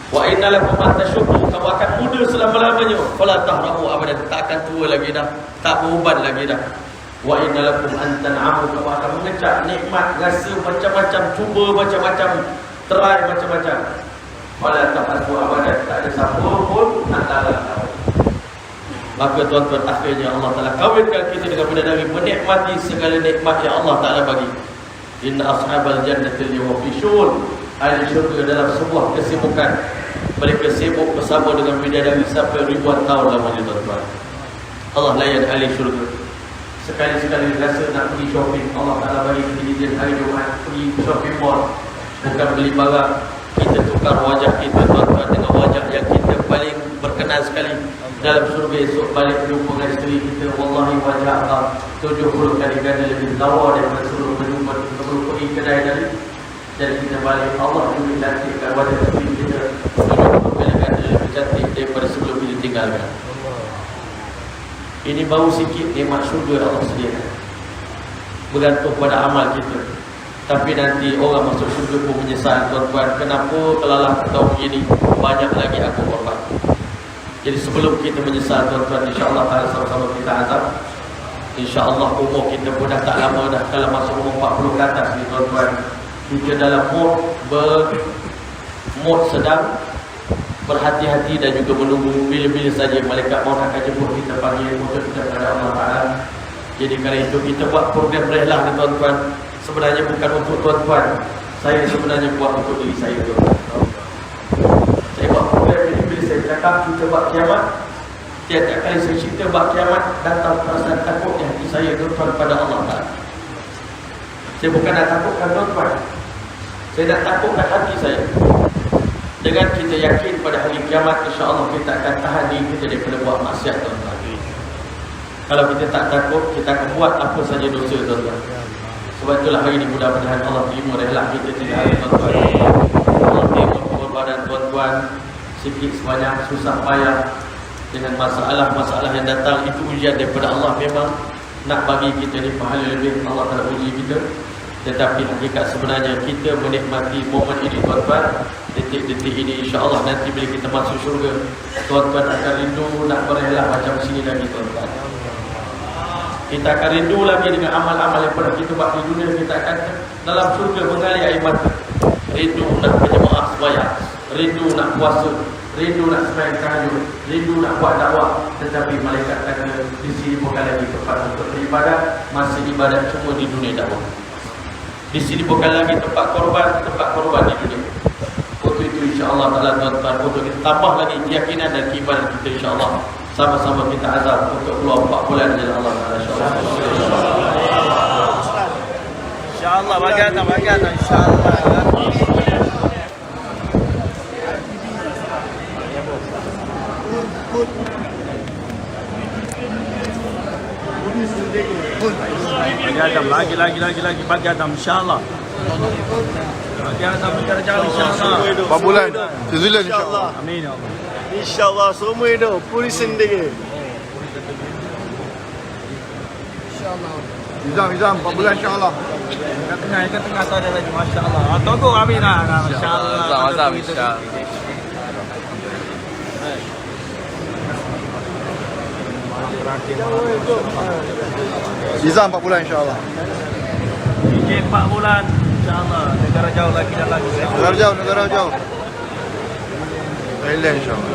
Wa innalakum an tashubbu, kamu akan muda selama-lamanya, fala tahramu abadan, tak akan tua lagi dah, tak beruban lagi dah. Wa innalakum an tan'amu, kamu akan mengecap nikmat, rasa macam-macam, cuba macam-macam, try macam-macam. Fala tahramu abadan, tak ada siapa pun nak larang kamu. Maka, tuan-tuan, akhirnya Allah Ta'ala kawinkan kita dengan bidadari, menikmati segala nikmat yang Allah Ta'ala bagi. Inna ashabal jannati yawfishun, ahli syurga dalam sebuah kesibukan. Mereka sibuk bersama dengan bidadari sampai ribuan tahun lamanya, tuan-tuan. Allah layan ahli syurga. Sekali-sekali rasa nak pergi shopping, Allah Ta'ala bagi kejadian hari Jumaat, pergi shopping mall. Bukan beli barang, kita tukar wajah kita, tuan-tuan, dengan wajah yang kita paling berkenan sekali. Dalam surga esok balik jumpa dengan isteri kita, wallahi wajah Allah 70 kali ganda lebih lawa daripada seluruh berjumpa sebelum pergi kedai tadi. Dan kita balik, Allah juga cantikkan wajah isteri kita 70 kali ganda lebih cantik daripada sebelum kita tinggalkan. Ini baru sikit nikmat syurga Allah sediakan, bergantung pada amal kita. Tapi nanti orang masuk syurga pun menyesal, tuan-tuan, kenapa kelalah atau begini, banyak lagi aku korban. Jadi sebelum kita menyesal, tuan-tuan, insya-Allah sama-sama kita azab. InsyaAllah umur kita pun dah tak lama dah. Kalau masuk umur 40 ke atas ni tuan-tuan, kita dalam mood sedang berhati-hati dan juga menunggu bila-bila saja malaikat maut akan jemput kita, panggil motor kita kepada Allah Ta'ala. Jadi kerana itu kita buat program rehlah ni tuan-tuan. Sebenarnya bukan untuk tuan-tuan, saya sebenarnya buat untuk diri saya tuan-tuan. Saya buat program ini bila saya cakap kita buat kiamat. Tiap-tiap kali saya cerita buat kiamat, datang perasaan takut di hati saya tuan-tuan pada Allah Ta'ala. Saya bukan nak takutkan tuan-tuan, saya nak takutkan hati saya. Dengan kita yakin pada hari kiamat, insya-Allah kita akan tahan diri kita daripada buat maksiat tuan-tuan. Kalau kita tak takut, kita akan buat apa saja dosa tuan-tuan. Sebab itulah hari ini mudah-mudahan Allah terima rehlah kita tidak ada tuan-tuan. Allah terima pengorbanan tuan-tuan, sikit sebanyak susah payah dengan masalah-masalah yang datang. Itu ujian daripada Allah. Memang nak bagi kita ni pahala lebih, Allah Ta'ala uji kita. Tetapi hakikat sebenarnya kita menikmati momen ini tuan-tuan. Detik-detik ini insya-Allah nanti bila kita masuk syurga, tuan-tuan akan rindu nak berehlah macam sini lagi tuan-tuan. Kita akan rindu lagi dengan amal-amal yang pernah kita buat di dunia. Kita akan dalam syurga mengalir air mata. Rindu nak berjemaah sembahyang, rindu nak puasa, rindu nak sembahyang tahajud, rindu nak buat dakwah. Tetapi malaikat kata di sini bukan lagi tempat untuk beribadat, masih ibadat cuma di dunia dakwah. Di sini bukan lagi tempat korban di dunia. Untuk itu insya-Allah Ta'ala tuan-tuan, untuk kita tambah lagi keyakinan dan keimanan kita insya-Allah. Sama-sama kita azam untuk keluar 4 bulan jalan Allah Ta'ala insya-Allah. InsyaAllah bagaimana insyaAllah. Bagi Adam lagi bagi Adam insyaAllah. Bagi Adam negara jauh insyaAllah. 4 bulan sezulan insyaAllah. Amin ya Allah. InsyaAllah semua itu puri sendiri. Izam 4 bulan insyaAllah. Ikan tengah tu ada lagi masya-Allah. Tunggu amin lah insya-Allah. Azam insya-Allah. Izam 4 bulan insyaAllah. DJ 4 bulan insya-Allah. Negara jauh lagi dan lagi. Negara jauh. Thailand insyaAllah.